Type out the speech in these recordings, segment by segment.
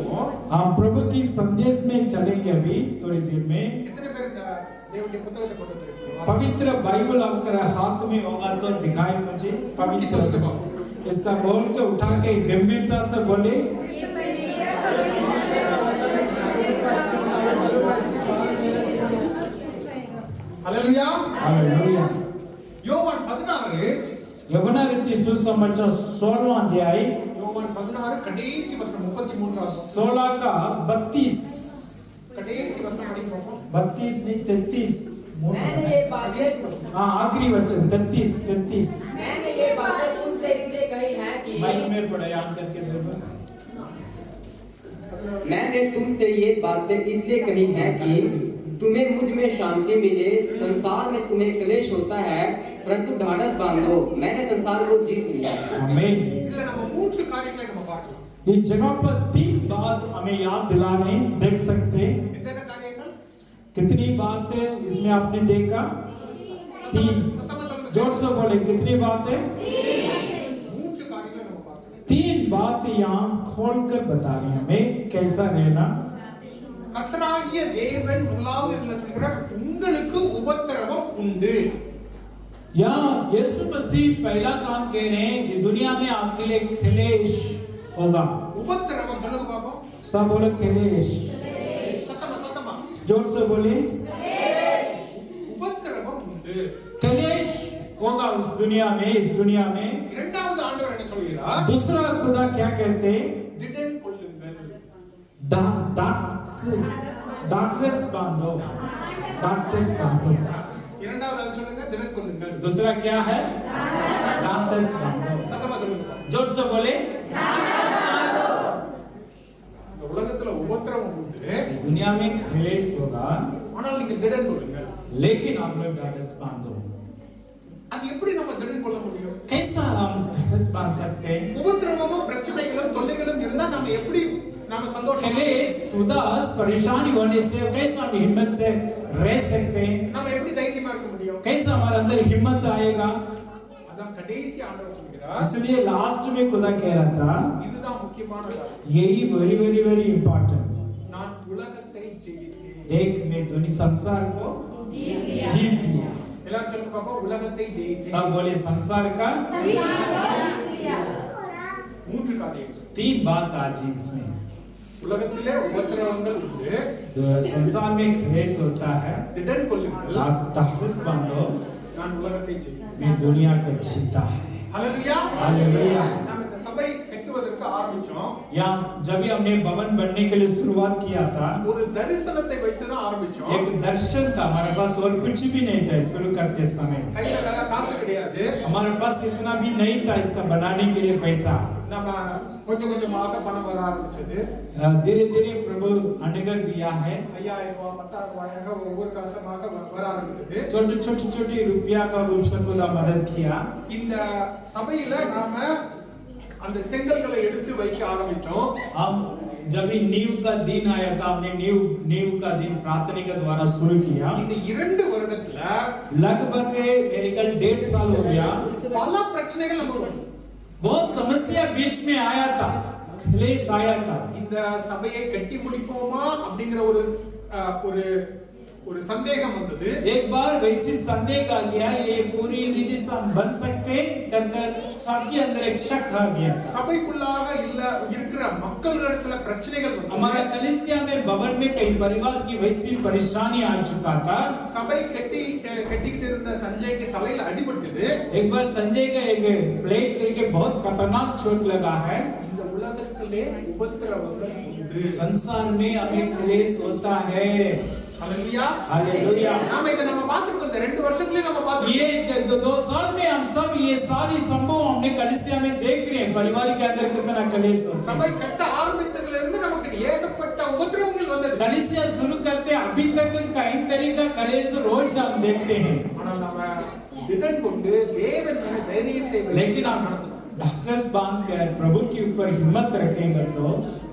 போவோம். हम प्रभु की संदेश में चलेंगे अभी थोड़ी देर में. எத்தனை பேர் இந்த தேவனுடைய புத்தகத்தை கொண்டு வந்திருக்கீங்க? पवित्र बाइबल आपके हाथ में होगा तो दिखाई मुझे. पवित्र इसका बोल के उठा के गंभीरता से बोले. हालेलुया. हालेलुया. யோவான் 16 யவன रीति सुसमाचार 16वां अध्याय. யோவான் 16 கடைசி வசனம் 33 16 का 32 கடைசி வசனம் படிப்போம். 32 नहीं 33. मैंने ये बातें हाँ आखिरी वचन 33. मैंने ये बातें तुमसे इसलिए कही है कि माइक में बयान करके दे दो. मैंने तुमसे ये बातें इसलिए कही हैं कि तुम्हें मुझ में शांति मिले. संसार में तुम्हें क्लेश होता है, परंतु ढाढ़स बांधो, मैंने संसार को जीत लिया. आमीन. இதுல நம்ம மூன்று காரியங்களை நம்ம பார்க்கலாம். इस जगह पर 3 बात हमें याद दिला रहे हैं. देख सकते हैं எத்தனை காரியங்கள்? कितनी बात है इसमें आपने देखा? 3. சத்தமா சொல்லுங்க. जोर से बोले कितनी बात है? மூன்று காரியங்களை நம்ம பார்க்கலாம். 3 बात यहाँ खोलकर बता रहे हैं हमें कैसा रहना. கர்த்தராகிய தேவன் முதலாவது இதுல சொல்கிறார், உங்களுக்கு உபத்திரவம் உண்டு. यहाँ यीशु मसीह पहला काम कह रहे हैं ये दुनिया में आपके लिए क्लेश होगा. உபத்திரவம் சொல்லுங்க பாப்போம். सब बोले क्लेश. சத்தமா जोर से बोले உபத்திரவம் உண்டு. क्लेश होगा इस दुनिया में. இரண்டாவது ஆண்டவர் என்ன சொல்கிறார்? दूसरा खुदा क्या कहते हैं? திடன் கொள்ளுங்கள். डॉक्टर्स बांधो. இரண்டாவது அது சொல்லுங்க, திடன் கொள்ளுங்கள். दूसरा क्या है? डॉक्टर्स बांधो. சத்தமா சொல்லுங்க. जोर से बोले இந்த உலகத்துல உபத்திரவம் உண்டு. इस दुनिया में क्लेश होगा ஆனால் நீங்க திடன் கொள்ளுங்கள். लेकिन आप लोग डॉक्टर्स बांधो. அது எப்படி நம்ம திடன் கொள்ள முடியும்? कैसा हम डॉक्टर्स बांध सकते हैं? உபத்திரவமும் பிரச்சனைகளும் தொல்லைகளும் இருந்தா நம்ம எப்படி நம்ம சந்தோஷமா क्लेश उदास परेशानी होने से कैसा हम हिम्मत से रह सकते हैं? நம்ம எப்படி தைரியமா இருக்க முடியும்? कैसा हमारे अंदर हिम्मत आएगा? அதான் கடைசி ஆண்டவர் சொல்கிறார். इसलिए लास्ट में खुदा कह रहा था இதுதான் முக்கியமான காரியம். यही वेरी इंपॉर्टेंट. நான் உலகத்தை ஜெயித்தேன். देख मैं दुनिया संसार को जीत लिया. எல்லாரும் சொல்லுங்க பாப்பா, உலகத்தை ஜெயித்தேன். सब बोले संसार का. மூன்று காரியங்கள். 3 बात आज इसमें. உலகத்திலே உபத்திரவங்கள் உண்டு. तो संसार में क्लेश होता है. திடன் கொள்ளுங்கள். डॉक्टर्स बांधो. நான் உலகத்தை ஜெயித்தேன். मैं दुनिया को जीता है. ஹalleluya. हालेलुया. நாம் இந்த சபை கட்டுவதற்கு ஆரம்பிச்சோம். यहाँ जब भी हमने भवन बनने के लिए शुरुआत किया था ஒரு தரிசனத்தை வைத்து தான் ஆரம்பிச்சோம். एक दर्शन था हमारे पास और कुछ भी नहीं था शुरू करते समय. கையில காசு கிடையாது. हमारे पास इतना भी नहीं था इसका बनाने के लिए पैसा. நம்ம கொஞ்சம் கொஞ்சமாக பணம் வர ஆரம்பிச்சது. धीरे धीरे प्रभु अनुग्रह दिया है. 5000 ரூபாய் 10000 ரூபாயாக ஒவ்வொரு காசமாக வர ஆரம்பிச்சது. छोटे रुपया का रूप से खुदा मदद किया. இந்த சபையில நாம அந்த செங்கல்களை எடுத்து வைக்க ஆரம்பிச்சோம். हम जब भी नींव का दिन आया था हमने नींव का दिन प्रार्थना के द्वारा शुरू किया. இந்த 2 வருடத்துல लगभग मेरे ख्याल 1.5 साल हो गया. பல பிரச்சனைகள் நமக்கு बहुत समस्या बीच में आया था. क्लेश आया था. இந்த சபையை கட்டி முடிப்போமா அப்படிங்கிற ஒரு ஒரு சந்தேகம் வந்தது. एक बार वैसी संदेह आ गया ये पूरी रीति से हम बन सकते कर सबके अंदर एक शक आ गया. சபைக்குள்ளாக இருக்கிற மக்களிடத்துல பிரச்சனைகள் வந்தது. हमारा कलीसिया में भवन में कई परिवार की वैसी परेशानी आ चुका था. சபை கட்டிக்கிட்டு இருந்த சஞ்சய்க்கு தலையில அடிபட்டது. एक बार संजय का एक प्लेट करके बहुत खतरनाक चोट लगा है. இந்த உலகத்திலே உபத்திரவங்கள் உண்டு. संसार में हमें क्लेश होता है. हालेलुया. हालेलुया. நாம இத நம்ம பாத்துறோம். இந்த 2 வருஷத்துல நம்ம பாத்துறோம். ये 2 साल में हम सब ये सारी संभव हमने कलीसिया में देख रहे हैं परिवार के अंदर कितना क्लेश होता है. சபை கட்ட ஆரம்பித்ததுல இருந்து நமக்கு ஏகப்பட்ட உபத்திரவங்கள் வந்தது. कलीसिया शुरू करते अभी तक कई तरह का क्लेश रोज हम देखते हैं. ஆனால் நம்ம திடன் கொண்டு தேவன் மேல தைரியத்தை लेकिन हम डॉक्टर्स बांध कर प्रभु के ऊपर हिम्मत रखेंगे तो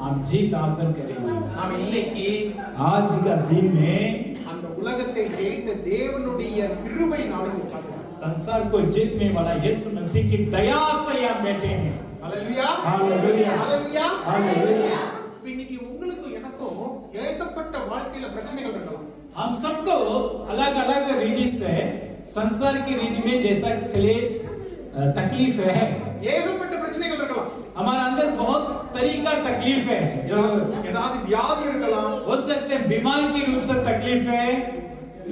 हम जीत हासिल करेंगे. நாம் இன்னைக்கு आज का दिन में அந்த உலகத்தை ஜெயித்த தேவனுடைய கிருபையினால பார்க்கிறோம். संसार को जीतने वाला यीशु मसीह की दया से हम बैठे हैं. हालेलुया. हालेलुया. हालेलुया. हालेलुया. இப்ப இன்னைக்கு உங்களுக்கும் எனக்கும் ஏகப்பட்ட வாழ்க்கையில பிரச்சனைகள் இருக்கலாம். हम सबको अलग अलग रीति से संसार की रीति में जैसा क्लेश तकलीफ है, ஏகப்பட்ட பிரச்சனைகள் இருக்கலாம். हमारे अंदर बहुत तरीका तकलीफ है, जो ஏதாவது வியாதி இருக்கலாம், हो सकते हैं बीमारी की रूप से तकलीफ है,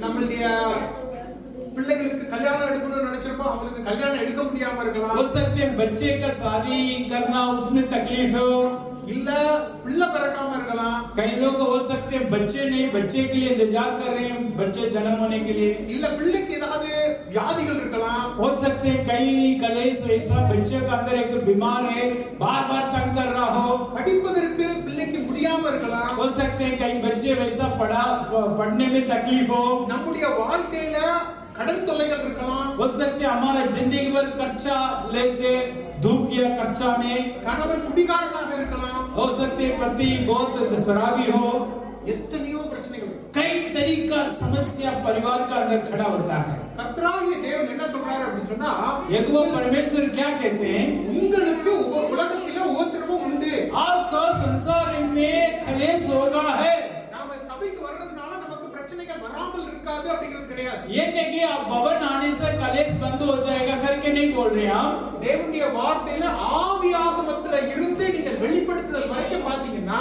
நம்மளுடைய பிள்ளைகளுக்கு கல்யாணம் எடுக்கணும்னு நினைச்சிருப்போம், அவங்களுக்கு கல்யாணம் எடுக்க முடியாம இருக்கலாம், हो सकते हैं बच्चे का शादी करना उसमें तकलीफ हो, இல்ல பிள்ளை பிறக்காம இருக்கலாம், कई लोग हो सकते हैं बच्चे नहीं, बच्चे के लिए इंतजार कर रहे हैं बच्चे जन्म होने के लिए, இல்ல பிள்ளைக்கு ஏதாவது வியாதிகள் இருக்கலாம், हो सकते हैं कई कलेश ऐसा बच्चे का अंदर एक बीमार है बार बार तंग कर रहा हो, படிப்பதற்கு பிள்ளைக்கு முடியாம இருக்கலாம், हो सकते हैं कई बच्चे वैसा पढ़ने में तकलीफ हो, நம்முடைய வாழ்க்கையில கடன் தொல்லைகள் இருக்கலாம், हो सकते हैं हमारा जिंदगी भर खर्चा लेते डूब गया खर्चा में, கணவன் குடிகாரனாக இருக்கலாம், हो सकते हैं पति बहुत शराबी हो, எத்தனையோ பிரச்சனைகள் இருக்கு. कई तरीका समस्या परिवार का अंदर खड़ा होता है। கர்த்தராகிய தேவன் என்ன சொல்றாரு அப்படின்னு சொன்னா, यहोवा परमेश्वर क्या कहते हैं, உங்களுக்கு உலகத்தில உபத்திரவம் உண்டு, आपको संसार में क्लेश होगा है, நாம சபைக்கு வர்றதுனால நமக்கு பிரச்சனைகள் வராமல் இருக்காது அப்படிங்கிறது கிடையாது. ये नहीं कि आप भवन आने से कलेश बंद हो जाएगा करके नहीं बोल रहे हम, தேவனுடைய வார்த்தையில ஆவியாகமத்துல இருந்து நீங்கள் வெளிப்படுத்துதல் வரைக்கும் பாத்தீங்கன்னா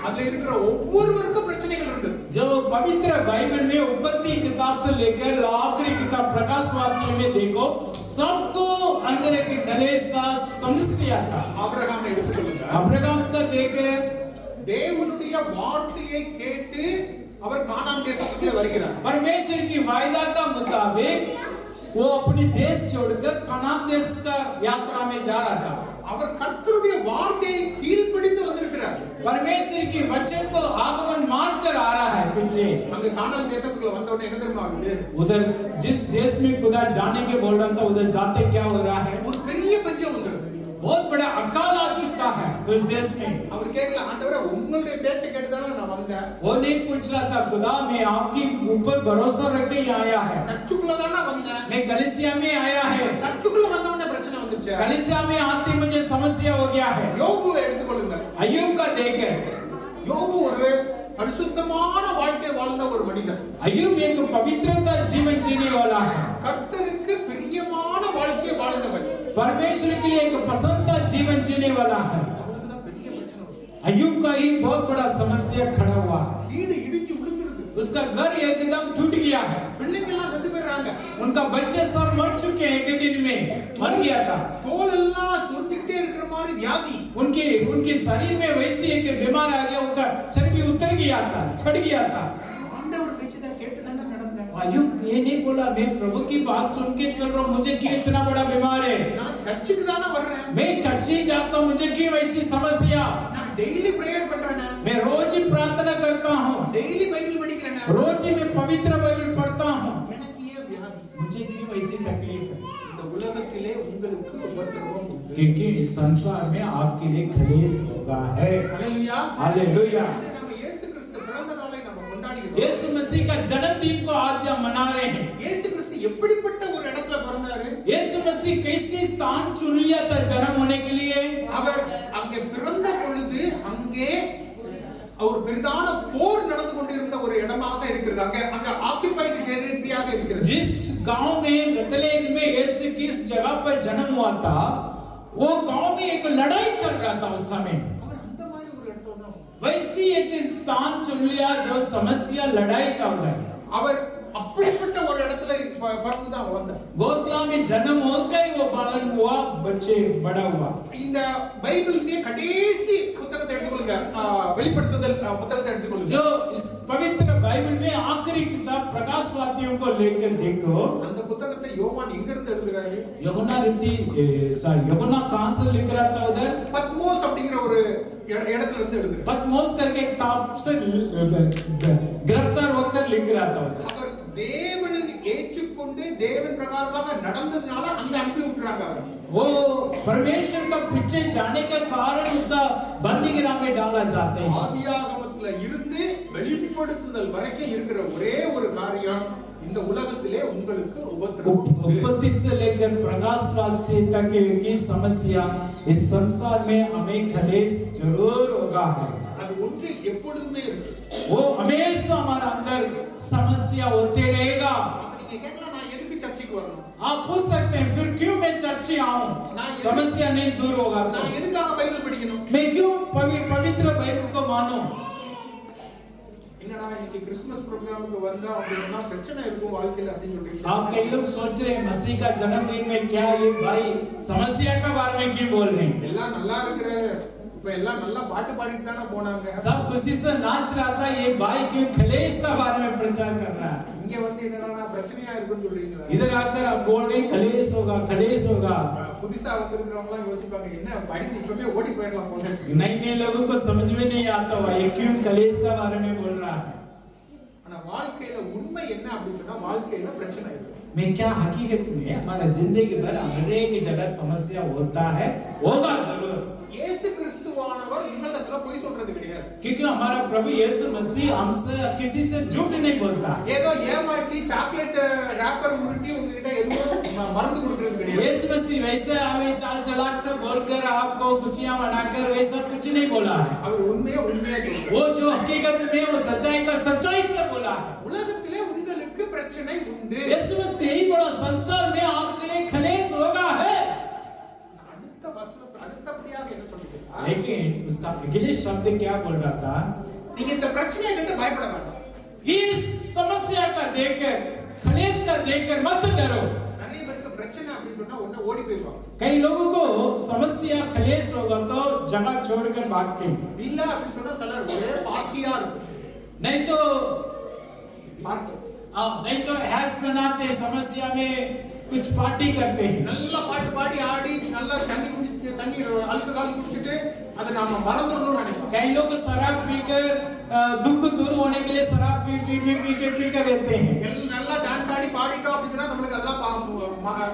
அதுல இருக்கிற ஒவ்வொருவருக்கும் பிரச்சனைகள் இருக்கு. जो पवित्र बाइबल में उत्पत्ति किताब से लेकर आखिरी किताब प्रकाश वाक्य में देखो सबको अंदर एक कलेश था, समस्या था। ஆபிரகாமை எடுத்துக்கொள்ளுங்க. अब्राहम का देखे தேவனுடைய வார்த்தையை கேட்டு அவர் கானான் தேசத்துக்குள்ள வருகிறார். परमेश्वर की वायदा का मुताबिक वो अपनी देश छोड़कर कनान देश का यात्रा में जा रहा था। அவர் கர்த்தருடைய வார்த்தையை கீழ்ப்படிந்து வந்திருக்கிறார். परमेश्वर की वचन को आगमन मानकर आ रहा है पीछे। அங்க கானான் தேசத்துக்குள்ள வந்த உடனே என்ன தெரியுமா ஆகுது? उधर जिस देश में खुदा जाने के बोल रहा था उधर जाते क्या हो रहा है, ஒரு பெரிய பஞ்சம் வந்துருது. बहुत बड़ा अकाल आ चुका है उस देश में। அவர் கேட்கல, ஆண்டவரே உங்களுடைய பேச்சை கேட்டுதானே நான் வந்தேன், वो नहीं पूछ रहा था खुदा मैं आपके ऊपर भरोसा रख के ही आया है, சர்ச்சுக்குள்ள தானே வந்தேன், मैं कलीसिया में आया है, சர்ச்சுக்குள்ள வந்த உடனே பிரச்சனை வந்துச்சு. कलीसिया में आते मुझे समस्या हो गया है। யோபுவை எடுத்துக்கொள்ளுங்க. अय्यूब का देखे, யோபு ஒரு பரிசுத்தமான வாழ்க்கை வாழ்ந்த ஒரு மனிதன். अय्यूब एक पवित्रता जीवन जीने वाला है, கர்த்தருக்கு பிரியமான வாழ்க்கை வாழ்ந்தவன். परमेश्वर के लिए एक पसंदीदा जीवन जीने वाला है। அவனுக்குதான் பெரிய பிரச்சனை வருது. अय्यूब का ही बहुत बड़ा समस्या खड़ा हुआ, வீடு இடிஞ்சு விழுந்துருது, उसका घर एकदम टूट गया है, பிள்ளைங்க எல்லாம் செத்து போயிடுறாங்க, उनका बच्चे सब मर चुके हैं, एक दिन में मर गया था, தோல் எல்லாம் சுருட்டிக்கிட்டே இருக்கிற மாதிரி வியாதி. उनके शरीर में वैसी एक बीमार आ गया, उनका चर्बी उतर गया था, छड़ गया था। ஆண்டவர் பேச்சு தான் கேட்டு தானே நடந்தேன், अय्यूब ये नहीं बोला मैं प्रभु की बात सुन के चल रहा हूँ, मुझे क्यों इतना बड़ा बीमार है, நான் சர்ச்சுக்கு தானே வர்றேன், मैं चर्च ही जाता हूँ, मुझे क्यों ऐसी समस्या, நான் டெய்லி பிரேயர் பண்றேன், मैं रोज ही प्रार्थना करता हूँ, டெய்லி பைபிள் படிக்கிறேன், रोज ही मैं पवित्र बाइबल पढ़ता हूँ, எனக்கு ஏன் வியாதி? मुझे क्यों ऐसी तकलीफ है, இந்த உலகத்திலே உங்களுக்கு உபத்திரவம் உண்டு. क्योंकि इस संसार में आपके लिए क्लेश होगा है। ஹல்லேலூயா. हालेलुया। இன்று நம்ம இயேசு கிறிஸ்து பிறந்த நாளை நம்ம கொண்டாடுகிறோம். यीशु मसीह का जन्मदिन को आज हम मना रहे हैं। இயேசு கிறிஸ்து எப்படிப்பட்ட ஒரு இடத்துல பிறந்தாரு? यीशु मसीह कैसे स्थान चुन लिया था जन्म होने के लिए? அவர் அங்கே பிறந்த பொழுது அங்கே ஒரு பெரிதான போர் நடந்து கொண்டிருந்த ஒரு இடமாக இருக்கிறது. அங்க ஆக்கிபைடு டெரிட்டரியாக இருக்கிறது. जिस गांव में बेथलेहम में यीशु किस जगह पर जन्म हुआ था, वो गांव में एक लड़ाई चल रहा था उस समय। அவர் அந்த மாதிரி ஒரு இடத்துல தான் वैसी एक स्थान चुन लिया जो समस्या लड़ाई था उधर। அவர் அப்படிப்பட்ட ஒரு இடத்துல பிறந்து தான் வளர்ந்தார். घोसला में जन्म होकर ही वो बालन हुआ, बच्चे बड़ा हुआ। இந்த பைபிளுடைய கடைசி புத்தகத்தை எடுத்துக்கொள்ளுங்க, வெளிப்படுத்துதல் புத்தகத்தை எடுத்துக்கொள்ளுங்க. जो इस पवित्र बाइबल में आखिरी किताब प्रकाश वाक्यों को लेकर देखो, அந்த புத்தகத்தை யோவான் எங்க இருந்து எழுதுறாரு? यूहन्ना कहां से लिख रहा था उधर? பத்மோஸ் அப்படிங்கிற ஒரு இடத்துல இருந்து எழுதுறாரு. पतमोस करके एक ताप से गिरफ्तार होकर लिख रहा था उधर। அவர் தேவனை ஏற்றுக்கொண்டு தேவன் பிரகாரமாக நடந்ததுனால அங்க அனுப்பி விட்டுறாங்க அவரை. वो परमेश्वर का पीछे जाने का कारण उसका बंदीगृह में डाला जाते हैं। ஆதியாகமத்துல இருந்து வெளிப்படுத்துதல் வரைக்கும் இருக்கிற ஒரே ஒரு காரியம், இந்த உலகத்திலே உங்களுக்கு உபத்திரவம் உண்டு. उत्पत्ति से लेकर प्रकाश वाक्य तक की समस्या, इस संसार में हमें क्लेश जरूर होगा है। அது ஒன்றில் எப்பொழுதுமே இருக்கு. वो हमेशा हमारा अंदर समस्या होते रहेगा। அப்ப நீங்க கேட்கலாம், நான் எதுக்கு சர்ச்சுக்கு வரணும்? आप पूछ सकते हैं फिर क्यों मैं चर्च आऊं? समस्या नहीं दूर होगा तो நான் எதுக்காக பைபிள் படிக்கணும்? मैं क्यों पवित्र बाइबल को मानूं? என்னடா இன்னைக்கு கிறிஸ்மஸ் ப்ரோகிராமுக்கு வந்தா அப்படின்னா பிரச்சனை இருக்கும் வாழ்க்கையில அப்படின்னு சொல்லிட்டு आप कई लोग सोच रहे हैं मसीह का जन्मदिन में क्या ये भाई समस्या के बारे में क्यों बोल रहे हैं? எல்லாம் நல்லா இருக்கிற, இப்ப எல்லாம் நல்லா பாட்டு பாடிட்டு தானே போனாங்க. सब खुशी से नाच रहा था, ये भाई क्यों कलेश का बारे में प्रचार कर रहा है? இங்க வந்து என்னடா பிரச்சனையா இருக்குன்னு சொல்றீங்களா? इधर आकर आप बोल रहे हैं कलेश होगा। புதுசா வந்திருக்கிறவங்க எல்லாம் யோசிப்பாங்க, என்ன பயந்து இப்பவே ஓடி போயிடலாம் போல. नए लोगों को समझ में नहीं आता हुआ ये क्यों कलेश का बारे में बोल रहा है। ஆனா வாழ்க்கையில உண்மை என்ன அப்படின்னு சொன்னா, வாழ்க்கையில பிரச்சனை இருக்கு. मैं क्या हकीकत में हमारा जिंदगी भर हर एक जगह समस्या होता है, होगा जरूर। இயேசு கிறிஸ்துவானவர் உங்களிடத்துல பொய் சொல்றது கிடையாது. क्योंकि हमारा प्रभु यीशु मसीह हमसे किसी से झूठ नहीं बोलता। ஏதோ ஏமாற்றி சாக்லேட் ரேப்பர் உருட்டி உங்ககிட்ட எதுவும் மருந்து கொடுக்கிறது கிடையாது. यीशु मसीह वैसे हमें चाल चलाक से बोलकर आपको खुशियां मनाकर वैसा कुछ नहीं बोला है। அவர் உண்மையா சொல்றாரு. वो जो हकीकत में वो सच्चाई का सच्चाई से बोला है। உலகத்திலே உங்களுக்கு பிரச்சனை உண்டு. यीशु मसीह यही बोला, संसार में आपके लिए कलेश होगा है। அடுத்த வசனத்துல அடுத்தபடியாக என்ன சொல்லிருக்கா? लेकिन उसका अगले शब्द क्या बोल रहा था? நீங்க இந்த பிரச்சனையை கண்டு பயப்பட வேண்டாம். इस समस्या का देखकर, कलेश का देखकर मत डरो। நிறைய பேருக்கு பிரச்சனை அப்படின்னு சொன்னா ஒண்ணு ஓடி போயிடுவாங்க. कई लोगों को समस्या कलेश होगा तो जगह छोड़कर भागते हैं। இல்ல அப்படின்னு சொன்னா சிலர் ஒரே பார்ட்டியா இருக்கும். नहीं तो பார்ட்டி नहीं तो हैश बनाते, समस्या में कुछ पार्टी करते हैं। நல்லா பாட்டு பாடி ஆடி நல்லா தண்ணி ஆல்கஹால் குடிச்சிட்டு அதை நாம மறந்துடணும்னு நினைப்போம். कई लोग शराब पीकर दुख दूर होने के लिए शराब पी कर रहते हैं। நல்லா டான்ஸ் ஆடி பாடிட்டோம் அப்படின்னா நம்மளுக்கு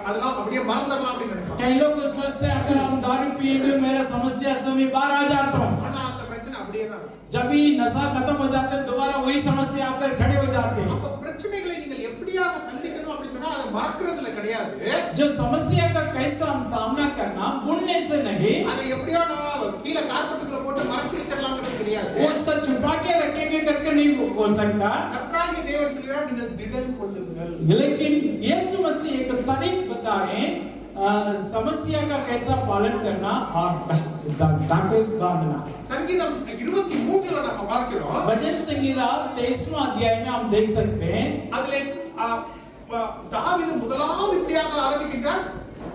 அதெல்லாம் அப்படியே மறந்துடலாம் அப்படின்னு நினைப்போம். कई लोग सोचते हैं अगर हम दारू पिएंगे मेरा समस्या से मैं बाहर आ जाता हूँ। ஆனா அந்த பிரச்சனை அப்படியே தான் இருக்கும். जब भी नशा खत्म हो जाता है दोबारा वही समस्या आकर खड़े हो जाते हैं। அப்ப பிரச்சனைகளை நீங்கள் எப்படியாக சந்திக்கணும் அப்படின்னு சொன்னா அதை மறக்கிறதுல கிடையாது. जो समस्या का कैसा हम सामना करना भूलने से नहीं, அதை எப்படியோ நான் கீழே கார்பெட்டுக்குள்ள போட்டு மறைச்சு வச்சிடலாம்ங்கிறது கிடையாது. वो उसका छुपा के रखेंगे करके नहीं हो सकता। கர்த்தராகிய தேவன் சொல்கிறார், நீங்கள் திடன் கொள்ளுங்கள். लेकिन यीशु मसीह एक तरीक बता रहे हैं समस्या का कैसा पालन करना और डाकस बांधना। சங்கீதம் 23ல நாம பார்க்கிறோம். भजन संहिता 23वां अध्याय में हम देख सकते हैं। அதிலே தாவீது முதலாவது இப்படியாக ஆரம்பிக்கின்றார்,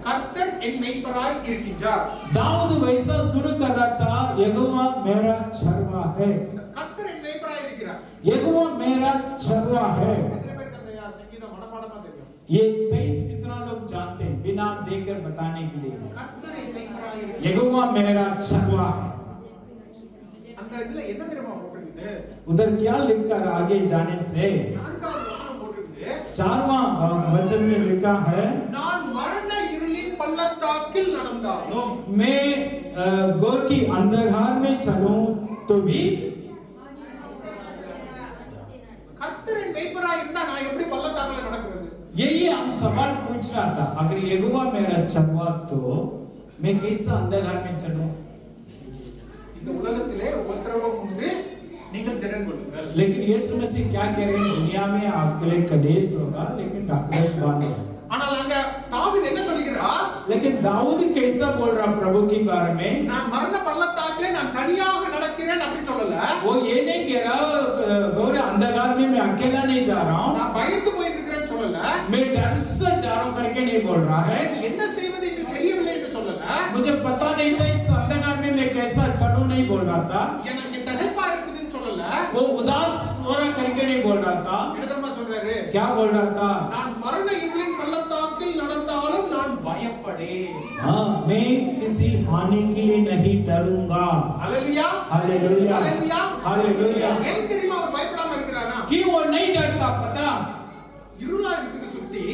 கர்த்தர் என் மேய்ப்பராய் இருக்கின்றார். दाऊद वैसा शुरू कर रहा था, यहोवा मेरा छरवा है। கர்த்தர் என் மேய்ப்பராய் இருக்கிறார். यहोवा मेरा छरवा है। எத்தனை பேருக்கு அந்த சங்கீதம் மனப்பாடமா தெரியும்? ये 23 कितना लोग जानते हैं बिना देखकर बताने के लिए? கர்த்தர் என் மேய்ப்பராய் இருக்கிறார். यहोवा मेरा छरवा। அந்த இதுல என்ன தெரியுமா போட்டிருக்கு? उधर क्या लिखकर आगे जाने से 4வது வசனம் போட்டிருக்கு, 4वां वचन में लिखा है, நான் மரண இருளின் பள்ளத்தாக்கில் நடந்தாலும் मैं घोर की अंधकार में चलूं तो भी கர்த்தரின் மேய்ப்பராய் இருந்தா நான் எப்படி பள்ளத்தாக்குல நடக்கிறது? यही हम सवाल पूछ रहा था, अगर यहोवा मेरा छरवा तो मैं कैसा अंधकार में चलूं? இந்த உலகத்திலே உபத்திரவம் உண்டு, நீங்கள் திடன் கொள்ளுங்கள். लेकिन यीशु मसीह क्या कह रहे हैं, दुनिया में आपके लिए कलेश होगा लेकिन डाकस बांधो। ஆனால் அங்க தாவீது என்ன சொல்கிறார்? लेकिन दाऊद कैसा बोल रहा प्रभु के बारे में? நான் மரண பள்ளத்தாக்கிலே நான் தனியாக நடக்கிறேன் அப்படி சொல்லல. वो ये नहीं कह रहा घोर अंधकार में मैं अकेला नहीं जा रहा हूँ, நான் பயந்து போயிட்டு இருக்கிறேன்னு சொல்லல. मैं डर से जा रहा हूँ करके नहीं बोल रहा है। எனக்கு என்ன செய்வது என்று தெரியவில்லை என்று சொல்லல. मुझे पता नहीं था इस अंधकार में मैं कैसा चलूं नहीं बोल रहा था। எனக்கு தடைப்பா இருக்குதுன்னு சொல்லல. वो उदास हो रहा करके नहीं बोल रहा था। என்னதம்மா சொல்றாரு? क्या बोल रहा था? நான் மரண இருளின் பள்ளத்தாக்கில் நடந்தாலும் நான் பயப்படேன். हाँ, मैं किसी हानि के लिए नहीं डरूंगा। ஹalleluya, हालेलुया, ஹalleluya, हालेलुया। ஏன் தெரியுமா அவர் பயப்படாம இருக்கிறானா? कि वो नहीं डरता, पता இருளா இருக்குது சுத்தி,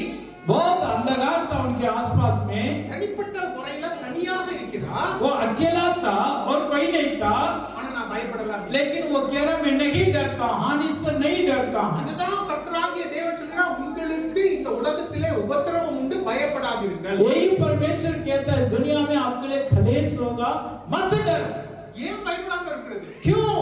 बहुत अंधकार था उनके आसपास में, தனிப்பட்ட முறையில தனியாக இருக்கிறா. वो अकेला था और कोई नहीं था, ஆனா நான் பயப்படல. लेकिन वो कह रहा मैं नहीं डरता, हानि से नहीं डरता। அதுதான் கர்த்தராகிய தேவன் சொல்றார், உங்களுக்கு இந்த உலகத்திலே உபத்திரவம் உண்டு, பயப்படாதீர்கள். वही परमेश्वर कहता है दुनिया में आपके लिए कलेश होगा, मत डरो। ஏன் பயப்படாம இருக்கிறது? क्यों?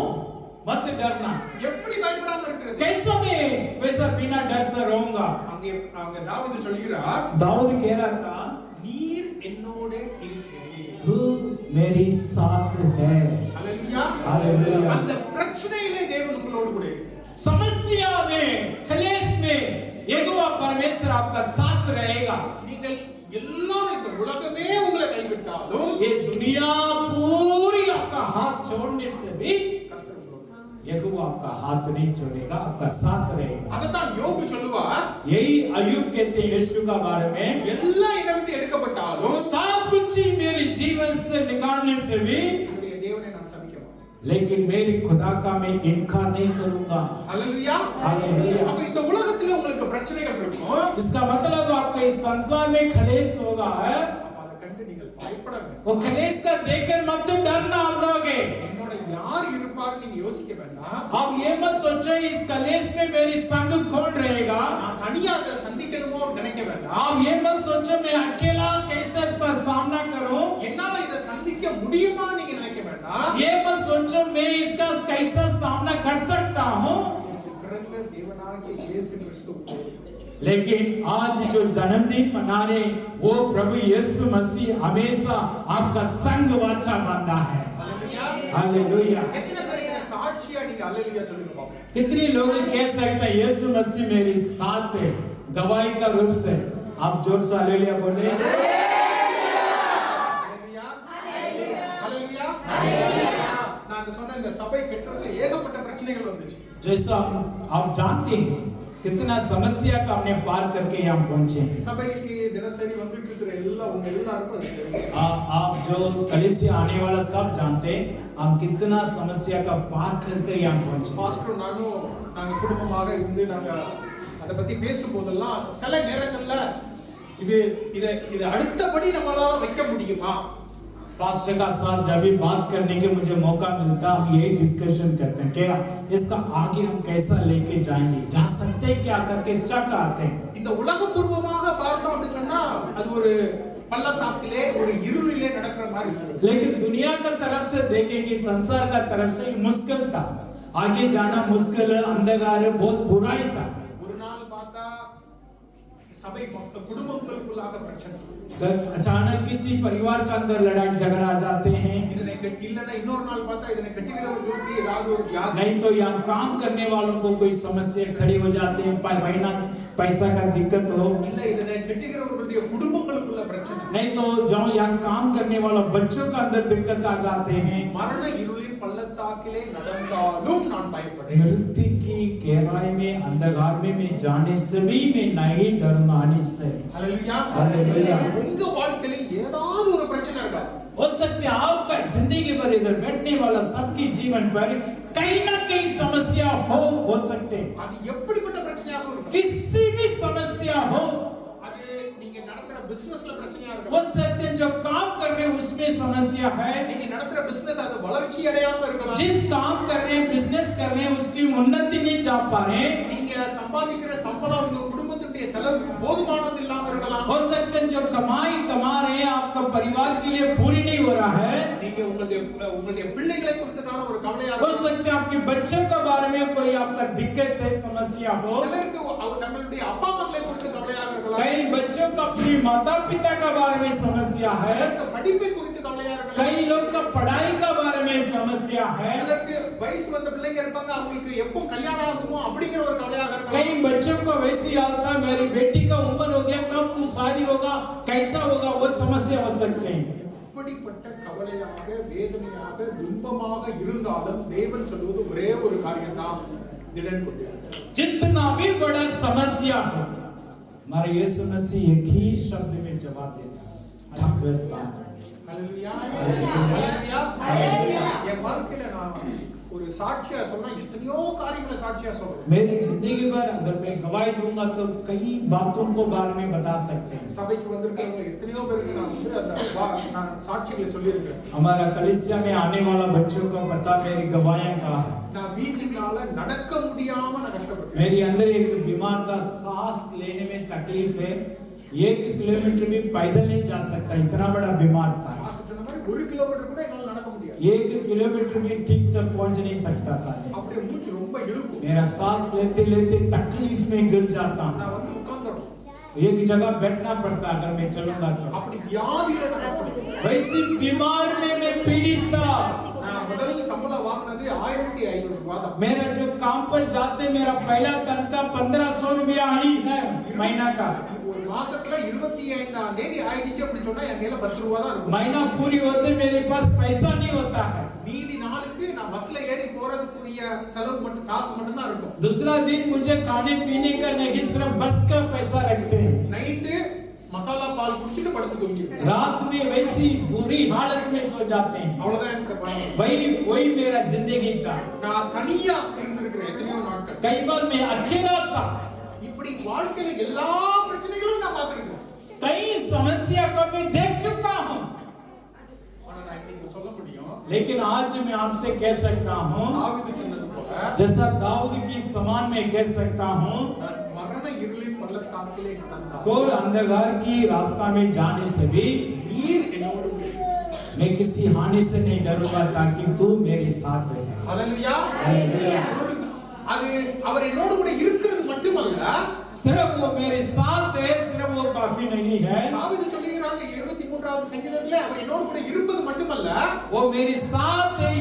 मत डरना। எப்படி பயப்படாம இருக்கிறது? कैसा मैं वैसा बिना डर से रहूंगा? அங்கே அங்க தாவீது சொல்கிறார், दाऊद कह रहा था, நீர் என்னோட இருக்கிறீர். तू मेरी साथ है। ஹalleluya. हालेलुया। அந்த பிரச்சனையிலே தேவன் உங்களோடு கூட இருக்கிறார். समस्या में, क्लेश में यहोवा परमेश्वर आपका साथ रहेगा। நீங்கள் எல்லாரும் இந்த உலகமே உங்களை கைவிட்டாலும் ये दुनिया पूरी आपका हाथ छोड़ने से भी கர்த்தர் உங்களோடு இருக்கிறார். यहोवा आपका हाथ नहीं छोड़ेगा, आपका साथ रहेगा। அதத்தான் யோபு சொல்லுவார், यही अय्यूब कहते हैं यीशु का बारे में, எல்லாம் என்னை விட்டு எடுக்கப்பட்டாலும் सब कुछ ही मेरे जीवन से निकालने से भी, என்னுடைய தேவனை நான் சபிக்க மாட்டேன். लेकिन मेरी खुदा का मैं इनकार नहीं करूंगा। ஹalleluya. हालेलुया। அப்ப இந்த உலகத்திலே உங்களுக்கு பிரச்சனைகள் இருக்கும். इसका मतलब आपका इस संसार में क्लेश होगा है, அப்ப அதை கண்டு நீங்கள் பயப்பட வேண்டாம். वो क्लेश का देखकर मत डरना आप लोग। என்னோட யார் இருப்பார் நீங்க யோசிக்க வேண்டாம். आप ये मत सोचो इस क्लेश में मेरी संग कौन रहेगा। நான் தனியா அதை சந்திக்கணுமோ நினைக்க வேண்டாம். आप ये मत सोचो मैं अकेला कैसे इसका सामना करूं। என்னால இதை சந்திக்க முடியுமா நீங்க நினைக்க வேண்டாம். ये मत सोचो मैं इसका कैसा सामना कर सकता हूं। பிறந்த தேவனாகிய இயேசு கிறிஸ்து लेकिन आज जो जन्मदिन मना रहे वो प्रभु यीशु मसीह हमेशा आपका संग वाचा बंधा है। ஹalleluya. हालेलुया। எத்தனை பேர் இதை சாட்சியா நீங்க ஹalleluya சொல்லுங்க பாப்போம். कितने लोग कह सकते हैं यीशु मसीह मेरी साथ है, गवाही का रूप से। आप जोर से हालेलुया बोले। ஹalleluya. ஹalleluya. ஹalleluya. நான் சொன்ன இந்த சபை கெட்டதுல ஏகப்பட்ட பிரச்சனைகள் வந்துச்சு. जैसा आप जानते हैं कितना समस्या का हमने पार करके यहाँ पहुंचे हैं। சபைக்கு தினசரி வந்துட்டு இருக்கிற உங்க எல்லாருக்கும் அது தெரியும். आप जो कलीसिया आने वाला सब जानते हैं हम कितना समस्या का पार करके यहाँ पहुंचे। பாஸ்டர் நானும் நாங்க குடும்பமாக இருந்து நாங்க அதை பத்தி பேசும்போதெல்லாம் சில நேரங்கள்ல இதை அடுத்தபடி நம்மளால வைக்க முடியுமா? पास्टर का साथ जब भी बात करने के मुझे मौका मिलता हम यही डिस्कशन करते हैं क्या इसका आगे हम कैसा लेके जाएंगे, जा सकते हैं क्या करके शक आते हैं। இந்த உலகபூர்வமாக பார்த்தோம் அப்படின்னு சொன்னா அது ஒரு பள்ளத்தாக்கிலே ஒரு இருளிலே நடக்கிற மாதிரி இருக்கு. लेकिन दुनिया का तरफ से देखेंगे संसार का तरफ से मुश्किल था, आगे जाना मुश्किल है, अंधकार है, बहुत बुराई था। ஒரு நாள் பார்த்தா சபை குடும்பங்களுக்குள்ளாக பிரச்சனை, अचानक किसी परिवार का अंदर लड़ाई झगड़ा आ जाते हैं। இதனை இல்லைன்னா இன்னொரு நாள் பார்த்தா இதனை கட்டிக்கிறவர்களுக்கு ஏதாவது ஒரு வியாதி, नहीं तो यहाँ काम करने वालों को कोई समस्या खड़ी हो जाते हैं, फाइनेंस पैसा का दिक्कत हो, இல்ல இதனை கட்டிக்கிறவர்களுடைய குடும்பங்களுக்குள்ள பிரச்சனை, नहीं तो जो यहाँ काम करने वाला बच्चों का अंदर दिक्कत आ जाते हैं। மரண இருளின் பள்ளத்தாக்கிலே நடந்தாலும் நான் பயப்படேன். मृत्यु की गहराई में अंधकार में मैं जाने से भी मैं नहीं डरना से। ஹalleluya. हालेलुया। உங்க வாழ்க்கையில ஏதாவது ஒரு பிரச்சனை இருக்கா? हो सकते हैं आपका जिंदगी भर इधर बैठने वाला सबकी जीवन पर कहीं ना कहीं समस्या हो सकते हैं, அது எப்படிப்பட்ட பிரச்சனையாக இருக்கும்? किसी भी समस्या हो। அது நீங்க நடத்துற பிசினஸ்ல பிரச்சனையா हो இருக்கும், सकते हैं जो काम कर रहे हैं उसमें समस्या है, நீங்க நடத்துற பிசினஸ் அது வளர்ச்சி அடையாம இருக்கலாம், जिस काम कर रहे हैं बिजनेस कर रहे हैं उसकी उन्नति नहीं जा पा रहे हैं, நீங்க சம்பாதிக்கிற சம்பளம் உங்க குடும்பத்துடைய செலவுக்கு போதுமானது இல்லாம இருக்கலாம், हो सकते हैं जो कमाई कमा रहे हैं आपका परिवार के लिए पूरी नहीं हो रहा है, நீங்க உங்களுடைய பிள்ளைகளை குறித்ததான ஒரு கவலையா हो இருக்கும், सकते हैं आपके बच्चों के बारे में कोई आपका दिक्कत है समस्या हो, சிலருக்கு தங்களுடைய அப்பா அம்மாக்களை குறித்து கவலையாக இருக்கலாம், कई बच्चों का अपने माता पिता का बारे में समस्या है, சிலருக்கு படிப்பை குறித்து கவலையா இருக்கலாம், कई लोग का पढ़ाई का बारे में समस्या है, சிலருக்கு வயசு வந்த பிள்ளைங்க இருப்பாங்க அவங்களுக்கு எப்போ கல்யாணம் ஆகுமோ அப்படிங்கிற ஒரு கவலையாக இருக்கலாம், कई बच्चों को वैसी हालत है मेरी बेटी का उम्र हो गया कब शादी होगा कैसा होगा वो समस्या हो सकते हैं। இப்படிப்பட்ட கவலையாக வேதனையாக துன்பமாக இருந்தாலும் தேவன் சொல்வது ஒரே ஒரு காரியம் தான், திடன் கொண்டிருக்கிறார். जितना भी बड़ा समस्या हो हमारे यीशु मसीह एक ही शब्द में जवाब देता है, ढाकरस बात। ஹalleluya. ஹalleluya. ஹalleluya. என் வாழ்க்கையில நான் ஒரு சாட்சியா சொன்னா எத்தனையோ காரியங்களை சாட்சியா சொல்றேன். मेरी जिंदगी भर अगर मैं गवाही दूंगा तो कई बातों को बारे में बता सकते हैं। சபைக்கு வந்திருக்கிறவங்க எத்தனையோ பேருக்கு நான் நான் சாட்சிகளை சொல்லியிருக்கேன். हमारा कलीसिया में आने वाला बच्चों को पता मेरी गवाहियां का है। நான் வீசிங்னால நடக்க முடியாம நான் கஷ்டப்பட்டேன். मेरी अंदर एक बीमार था, सांस लेने में तकलीफ है, 1 किलोमीटर भी पैदल नहीं जा सकता, इतना बड़ा बीमार था। பாஸ்டர் சொன்ன மாதிரி 1 கிலோமீட்டர் கூட என்னால நடக்க முடியாது. 1 किलोमीटर भी ठीक से पहुंच नहीं सकता था। அப்படியே மூச்சு ரொம்ப இழுக்கும். मेरा सांस लेते लेते तकलीफ में गिर जाता हूँ। நான் வந்து உட்கார்ந்துறேன். एक जगह बैठना पड़ता अगर मैं चलूंगा तो। அப்படி வியாதியில நான் கஷ்டப்படுறேன். वैसी बीमार में मैं पीड़ित था। நான் முதல் சம்பளம் வாங்குனது 1500 ரூபாய் தான். मेरा जो काम पर जाते मेरा पहला तनख्वाह 1500 रुपया ही है महीना का। ஒரு மாசத்துல 25ஆம் தேதி ஆயிடுச்சு அப்படி சொன்னா என் கையில 10 ரூபாய் தான் இருக்கும். महीना पूरी होते मेरे पास पैसा नहीं होता है। மீதி நாளுக்கு நான் பஸ்ல ஏறி போறதுக்குரிய செலவு மட்டும் காசு மட்டும் தான் இருக்கும். दूसरा दिन मुझे खाने पीने का नहीं सिर्फ बस का पैसा रखते हैं। நைட்டு மசாலா பால் குடிச்சிட்டு படுத்து தூங்கிடுவேன். रात में वैसी बुरी हालत में सो जाते हैं। அவ்வளவுதான் எனக்கு பழக்கம். वही मेरा जिंदगी था। நான் தனியா இருந்திருக்கிறேன் எத்தனையோ நாட்கள். कई बार मैं अकेला था। இப்படி வாழ்க்கையில எல்லா பிரச்சனைகளும் நான் பார்த்திருக்கிறேன். कई समस्या को मैं देख चुका हूँ। ஆனா நான் இன்னைக்கு சொல்ல முடியும். लेकिन आज मैं आपसे कह सकता हूँ தாவீது சொன்னது போல जैसा दाऊद की समान मैं कह सकता हूँ நான் மரண இருளின் பள்ளத்தாக்கிலே நடந்தால் घोर अंधकार की रास्ता में जाने से भी நீர் என்னோடு கூட இருக்கிறீர். मैं किसी हानि से नहीं डरूंगा ताकि तू मेरे साथ है। ஹல்லேலூயா. हालेलुया। அது அவர் என்னோடு கூட இருக்கிறது மட்டுமல்ல, सिर्फ वो मेरे साथ है सिर्फ वो काफी नहीं है। தாவீது சொல்லுகிறாங்க 23வது சங்கீதத்திலே அவர் என்னோடு கூட இருப்பது மட்டுமல்ல, वो मेरे साथ है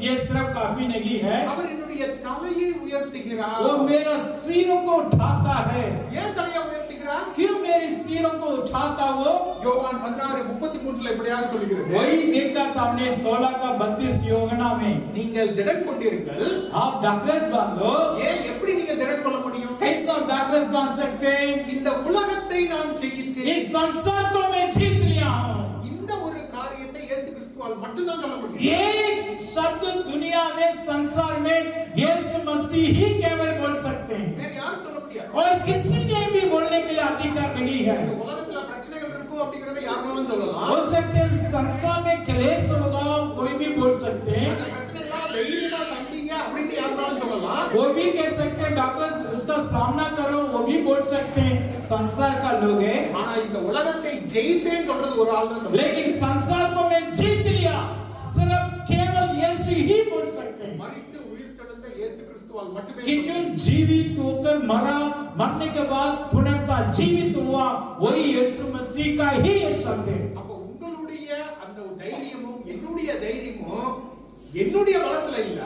ये सिर्फ काफी नहीं है। அவர் என்னுடைய தலையை உயர்த்துகிறார். वो मेरा सिर को उठाता है। ஏன் தலையை உயர்த்துகிறார்? क्यों मेरे सिर को उठाता वो? யோவான் 16:33 இப்படியாக சொல்லுகிறது. वही देखा था हमने 16 का 32 योगना में। நீங்கள் திடன் கொண்டிருங்கள். आप डाकरस बांधो। ஏன் எப்படி நீங்க திடன் கொள்ள முடியும்? कैसे आप डाकरस बांध सकते हैं? இந்த உலகத்தை நான் ஜெயித்தேன். इस संसार को मैं जीत लिया हूँ। இந்த ஒரு காரியத்தை இயேசு கிறிஸ்துவால் மட்டும்தான் சொல்ல முடியும். ये शब्द दुनिया में संसार में यीशु मसीह ही केवल बोल सकते हैं வேற யாரும் சொல்ல முடியாது. और किसी ने भी बोलने के लिए अधिकार नहीं है। இந்த உலகத்துல பிரச்சனைகள் இருக்கும் அப்படிங்கறத யாருனாலும் சொல்லலாம். हो सकते हैं संसार में क्लेश होगा कोई भी बोल सकते हैं। அந்த பிரச்சனைலாம் தைரியமா சந்திங்க அப்படின்னு யாருனாலும் சொல்லலாம். वो भी कह सकते हैं डॉक्टर उसका सामना करो वो भी बोल सकते हैं संसार का लोग है। ஆனா இந்த உலகத்தை ஜெயித்தேன்னு சொல்றது ஒரு ஆள் தான் சொல்ல. लेकिन संसार को मैं जीत लिया सिर्फ केवल यीशु ही बोल सकते हैं। மரித்து உயிர்த்தெழுந்த இயேசு கிறிஸ்துவால் மட்டுமே क्योंकि जीवित होकर मरा मरने के बाद पुनर्ता जीवित हुआ वही यीशु मसीह का ही ये शब्द है। அப்ப உங்களுடைய அந்த தைரியமும் என்னுடைய தைரியமும் என்னுடைய பலத்துல இல்ல,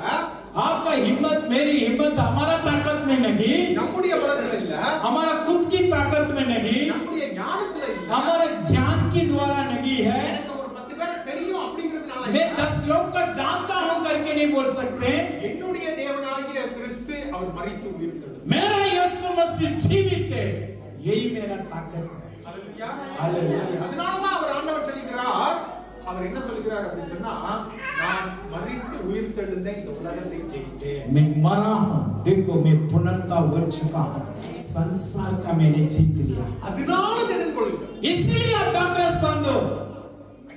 आपका हिम्मत मेरी हिम्मत हमारा ताकत में नहीं, நம்முடைய பலத்துல இல்ல, हमारा खुद की ताकत में नहीं, நம்முடைய ஞானத்துல இல்ல, हमारे ज्ञान के द्वारा नहीं है। எனக்கு ஒரு 10 பேரை தெரியும் அப்படிங்கிறதுனால मैं இல்ல. 10 लोग का जानता हूं करके नहीं बोल सकते। என்னுடைய தேவனாகிய கிறிஸ்து அவர் மரித்து உயிர்த்தெழுந்தார். मेरा यीशु मसीह जीवित है यही मेरा ताकत है। ஹல்லேலூயா. हालेलुया। அதனாலதான் அவர் ஆண்டவர் சொல்கிறார், அவர் என்ன சொல்கிறார் அப்படின்னு சொன்னா, நான் மரித்து உயிர்த்தெழுந்த இந்த உலகத்தை ஜெயித்தேன். मैं मरा हूं देखो मैं पुनर्ता हो चुका हूं संसार का मैंने जीत लिया। அதனால திடன் கொள்ளுங்கள். इसलिए आप डाकरस बांधो।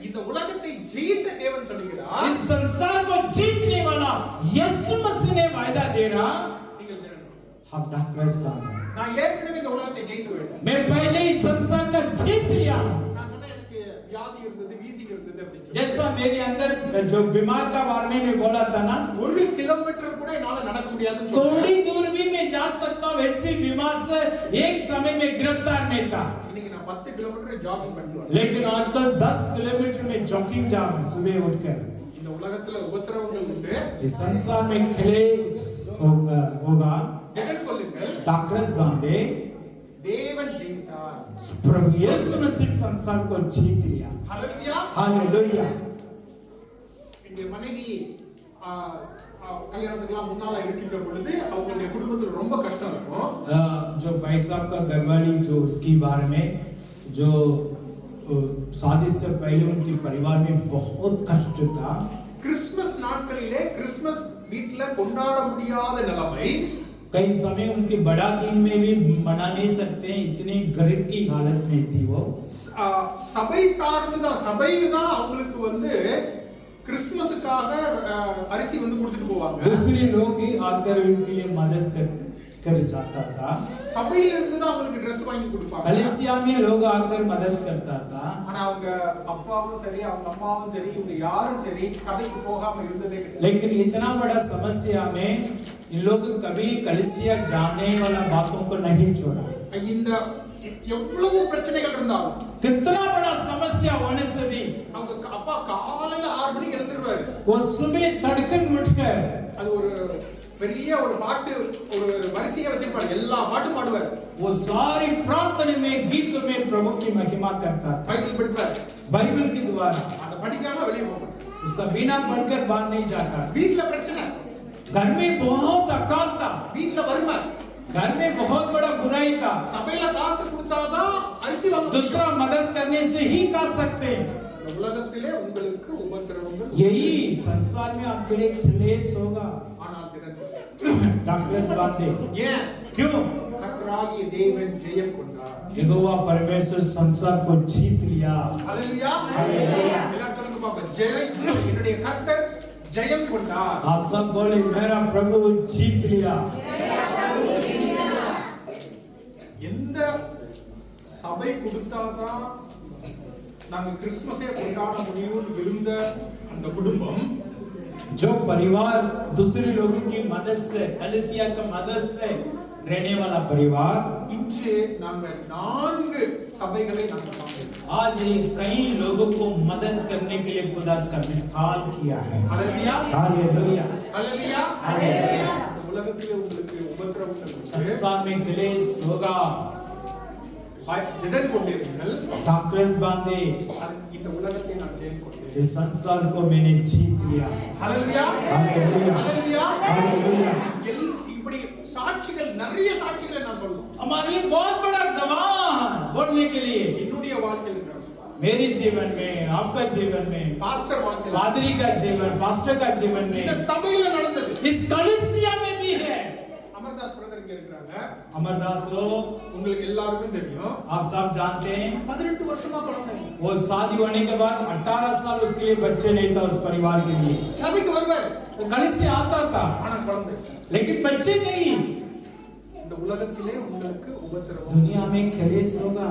இந்த உலகத்தை ஜெயித்த தேவன் சொல்கிறார், इस संसार को जीतने वाला यीशु मसीह ने वायदा दे रहा நீங்கள் திடன் கொள்ளுங்கள். हम डाकरस बांधो। நான் ஏற்கனவே இந்த உலகத்தை ஜெயித்து விட்டேன். मैं पहले ही संसार का जीत लिया हूं। நான் சொன்னேன் எனக்கு வியாதி இருந்தது, வீசிங் இருந்தது அப்படின்னு சொல்லி. जैसा मेरे अंदर जो बीमार का बारे में बोला था ना 1 கிலோமீட்டர் கூட என்னால நடக்க முடியாதுன்னு சொன்னேன். थोड़ी दूर भी मैं जा सकता हूँ वैसे बीमार से एक समय में गिरफ्तार नहीं था। இன்னைக்கு நான் 10 கிலோமீட்டர் ஜாகிங் பண்ணுவேன். लेकिन आजकल 10 किलोमीटर में जॉगिंग जाऊं सुबह उठकर। இந்த உலகத்துல உபத்திரவங்கள் உண்டு. इस संसार में क्लेश होगा திடன் கொள்ளுங்கள். डाकरस बांधे। தேவன் ஜெயித்தார். प्रभु यीशु मसीह संसार को जीत लिया। ஹல்லேலூயா. हालेलुया। என்னுடைய மனைவி கல்யாணத்துக்குலாம் முன்னால இருக்கின்ற பொழுது அவங்களுடைய குடும்பத்துல ரொம்ப கஷ்டம் இருக்கும். जो भाई साहब का घरवाली जो उसकी बारे में जो शादी से पहले उनके परिवार में बहुत कष्ट था। கிறிஸ்மஸ் நாட்களிலே கிறிஸ்மஸ் வீட்ல கொண்டாட முடியாத நிலைமை. कई समय उनके बड़ा दिन में भी मना नहीं सकते इतनी गरीब की हालत में थी वो। சபை சார்ந்துதான் சபைதான் அவங்களுக்கு வந்து கிறிஸ்மஸுக்காக அரிசி வந்து கொடுத்துட்டு போவாங்க. दूसरे लोग ही आकर उनके लिए मदद करते। कर जाता था। சபையில இருந்து தான் அவங்களுக்கு Dress வாங்கி கொடுப்பாங்க. कलीसिया में लोग आकर मदद करता था। ஆனா அவங்க அப்பாவும் சரி அவங்க அம்மாவும் சரி இவங்க யாரும் சரி சபைக்கு போகாம இருந்ததே கிடையாது. लेकिन इतना बड़ा समस्या में इन लोग कभी कलीसिया जाने वाला बातों को नहीं छोड़ा। இந்த எவ்வளவு பிரச்சனைகள் இருந்தாலும் कितना बड़ा समस्या होने से भी அவங்க அப்பா காலையில 6 மணிக்கு எழுந்திருவாரு. वो सुबह तड़कन उठकर அது ஒரு பெரிய ஒரு பாட்டு ஒரு வரிசையை வச்சிருப்பாரு. எல்லா பாட்டும் பாடுவார். वो सारी प्रार्थना में गीतों में प्रभु की महिमा करता था। பைபிள் படிப்பார். बाइबल के द्वारा அத படிக்காம வெளிய போக மாட்டார். उसका बिना पढ़कर बाहर नहीं जाता। வீட்ல பிரச்சனை, घर में बहुत अकाल था, வீட்ல வறுமை, घर में बहुत बड़ा बुराई था। சபையில காசு கொடுத்தாதான் அரிசி வாங்க முடியும். दूसरा मदद करने से ही कर सकते हैं। இந்த உலகத்திலே உங்களுக்கு உபத்திரவங்கள் यही संसार में आपके लिए क्लेश होगा। ஆனால் திறன் डॉक्टर्स बातें ஏன் क्यों? கர்த்தராகிய தேவன் ஜெயம் கொண்டார். यहोवा परमेश्वर संसार को जीत लिया। ஹalleluya. हालेलुया। எல்லாம் சொல்லுங்க பாப்பா. ஜெயம், என்னுடைய கர்த்தர் ஜெயம் கொண்டார். आप सब बोले मेरा प्रभु जीत लिया। எந்த சபை கொடுத்தாதான் நாங்க கிறிஸ்மஸே கொண்டாட முடியும்னு இருந்த அந்த குடும்பம் जो परिवार दूसरे लोगों की मदद से कलीसिया का मदद से रहने वाला परिवार இன்று நாங்க 4 சபைகளை நாங்க பார்க்கிறோம். आज ये कई लोगों को मदद करने के लिए खुदा का विस्तार किया है। ஹalleluya. हालेलुया। ஹalleluya. हालेलुया। இந்த உலகத்திலே உங்களுக்கு உபத்திரவங்கள் உண்டு. संसार में क्लेश होगा, திடன் கொண்டிருங்கள். डॉक्टर्स बांधे, இந்த உலகத்தை நான் ஜெயம் கொண்டேன். इस संसार को मैंने जीत लिया। ஹalleluya. हालेलुया। ஹalleluya. हालेलुया। இப்படி சாட்சிகள் நிறைய சாட்சிகளை நான் சொல்லணும். हमारे लिए बहुत बड़ा गवाह बोलने के लिए என்னுடைய வாழ்க்கையில் நான் சொல்றேன். मेरे जीवन में, आपका जीवन में, பாஸ்டர் வாழ்க்கையில், पादरी का जीवन, पास्टर का जीवन இந்த में, சபையில நடந்தது. इस कलीसिया में भी है। அமர்தாஸ் பிரதர் இங்க இருக்காங்க. अमरदास लोग உங்களுக்கு எல்லாருக்கும் தெரியும். आप सब जानते हैं 18 வருஷமா குழந்தை. वो शादी होने के बाद 18 साल उसके लिए बच्चे नहीं था उस परिवार के लिए। சபைக்கு வருவார். वो कलीसिया आता था ஆனா குழந்தை. लेकिन बच्चे नहीं। இந்த உலகத்திலே உங்களுக்கு உபத்திரவம். दुनिया में क्लेश होगा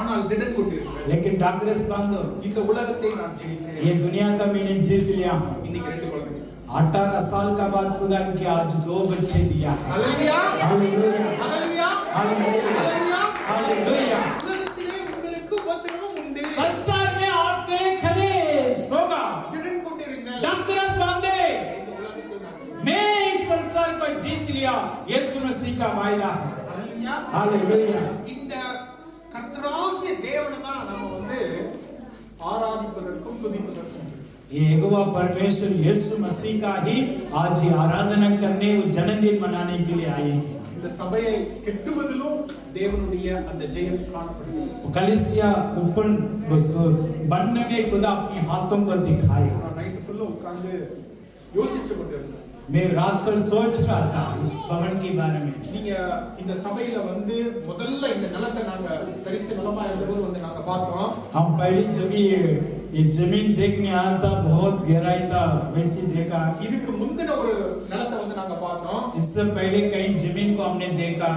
ஆனால் திடன் கொண்டிருங்கள். लेकिन डॉक्टर्स बांधो, இந்த உலகத்தை நான் ஜெயித்தேன். ये दुनिया का मैंने जीत लिया। இன்னைக்கு 2 குழந்தை. 18 साल का बाद खुदा इनके आज 2 बच्चे दिया। ஹalleluya. हालेलुया। ஹalleluya. हालेलुया। ஹalleluya. हालेलुया। உலகத்திலே உங்களுக்கு உபத்திரவம் உண்டு. संसार में आपके क्लेश होगा, திடன் கொண்டிருங்கள். डॉक्टर्स बांधे, இந்த உலகத்தை நான் मैं इस संसार को जीत लिया। यीशु मसीह का वायदा है। ஹalleluya. हालेलुया। இந்த கர்த்தராகிய தேவனை தான் நாம ஆராதிப்பதற்கும் துதிப்பதற்கும் ये यहोवा परमेश्वर यीशु मसीह का ही आज ही आराधना करने और जन्मदिन मनाने के लिए आए हैं। இந்த சபையை கெட்டுவதிலும் தேவனுடைய அந்த ஜெயம் காணப்படுகிறது. कलीसिया ऊपर बनने में खुदा अपने हाथों को दिखाया। நான் நைட் ஃபுல்லா உட்கார்ந்து யோசிச்சு கொண்டிருந்தேன். मैं रात पर सोच रहा था इस भवन के बारे में। நீங்க இந்த சபையில வந்து முதல்ல இந்த நிலத்தை நாங்க தரிசு நிலமா இருந்தபோது வந்து நாங்க பார்த்தோம். हम पहले जब ये जमीन देखने आया था बहुत गहराई था वैसे देखा। இதுக்கு முந்தின ஒரு நிலத்தை வந்து நாங்க பார்த்தோம். इससे पहले कई जमीन को हमने देखा।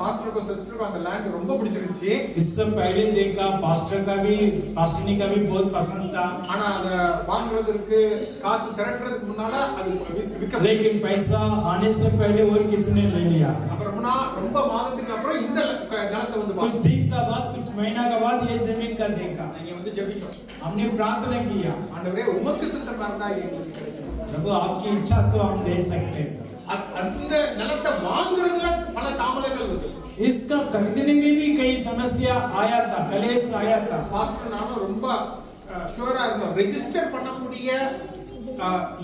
பாஸ்டருக்கு சிஸ்டருக்கு அந்த லேண்ட் ரொம்ப பிடிச்சிருந்துச்சு. इससे पहले देखा पास्टर का भी पास्टरनी का भी बहुत पसंद था। ஆனா அத வாங்குறதுக்கு காசு திரட்டுறதுக்கு முன்னால அது விற்க लेकिन पैसा आने से पहले और किसी ने ले लिया। அப்புறம் ரொம்ப மாதத்துக்கு அப்புறம் இந்த நிலத்தை வந்து कुछ दिन का बाद कुछ महीना का बाद ये जमीन का देखा। நீங்க வந்து ஜெபிச்சோம். हमने प्रार्थना किया, ஆண்டவரே உமக்கு சித்தமா இருந்தா எங்களுக்கு கிடைக்கும். प्रभु आपकी इच्छा तो हम ले सकते हैं। அந்த நிலத்தை வாங்குறதுல பல தாமதங்கள் இருக்கு. इसका खरीदने में भी कई समस्या आया था, कलेश आया था। பாஸ்டர் நானும் ரொம்ப ஷூரா இருந்தோம். ரெஜிஸ்டர் பண்ணக்கூடிய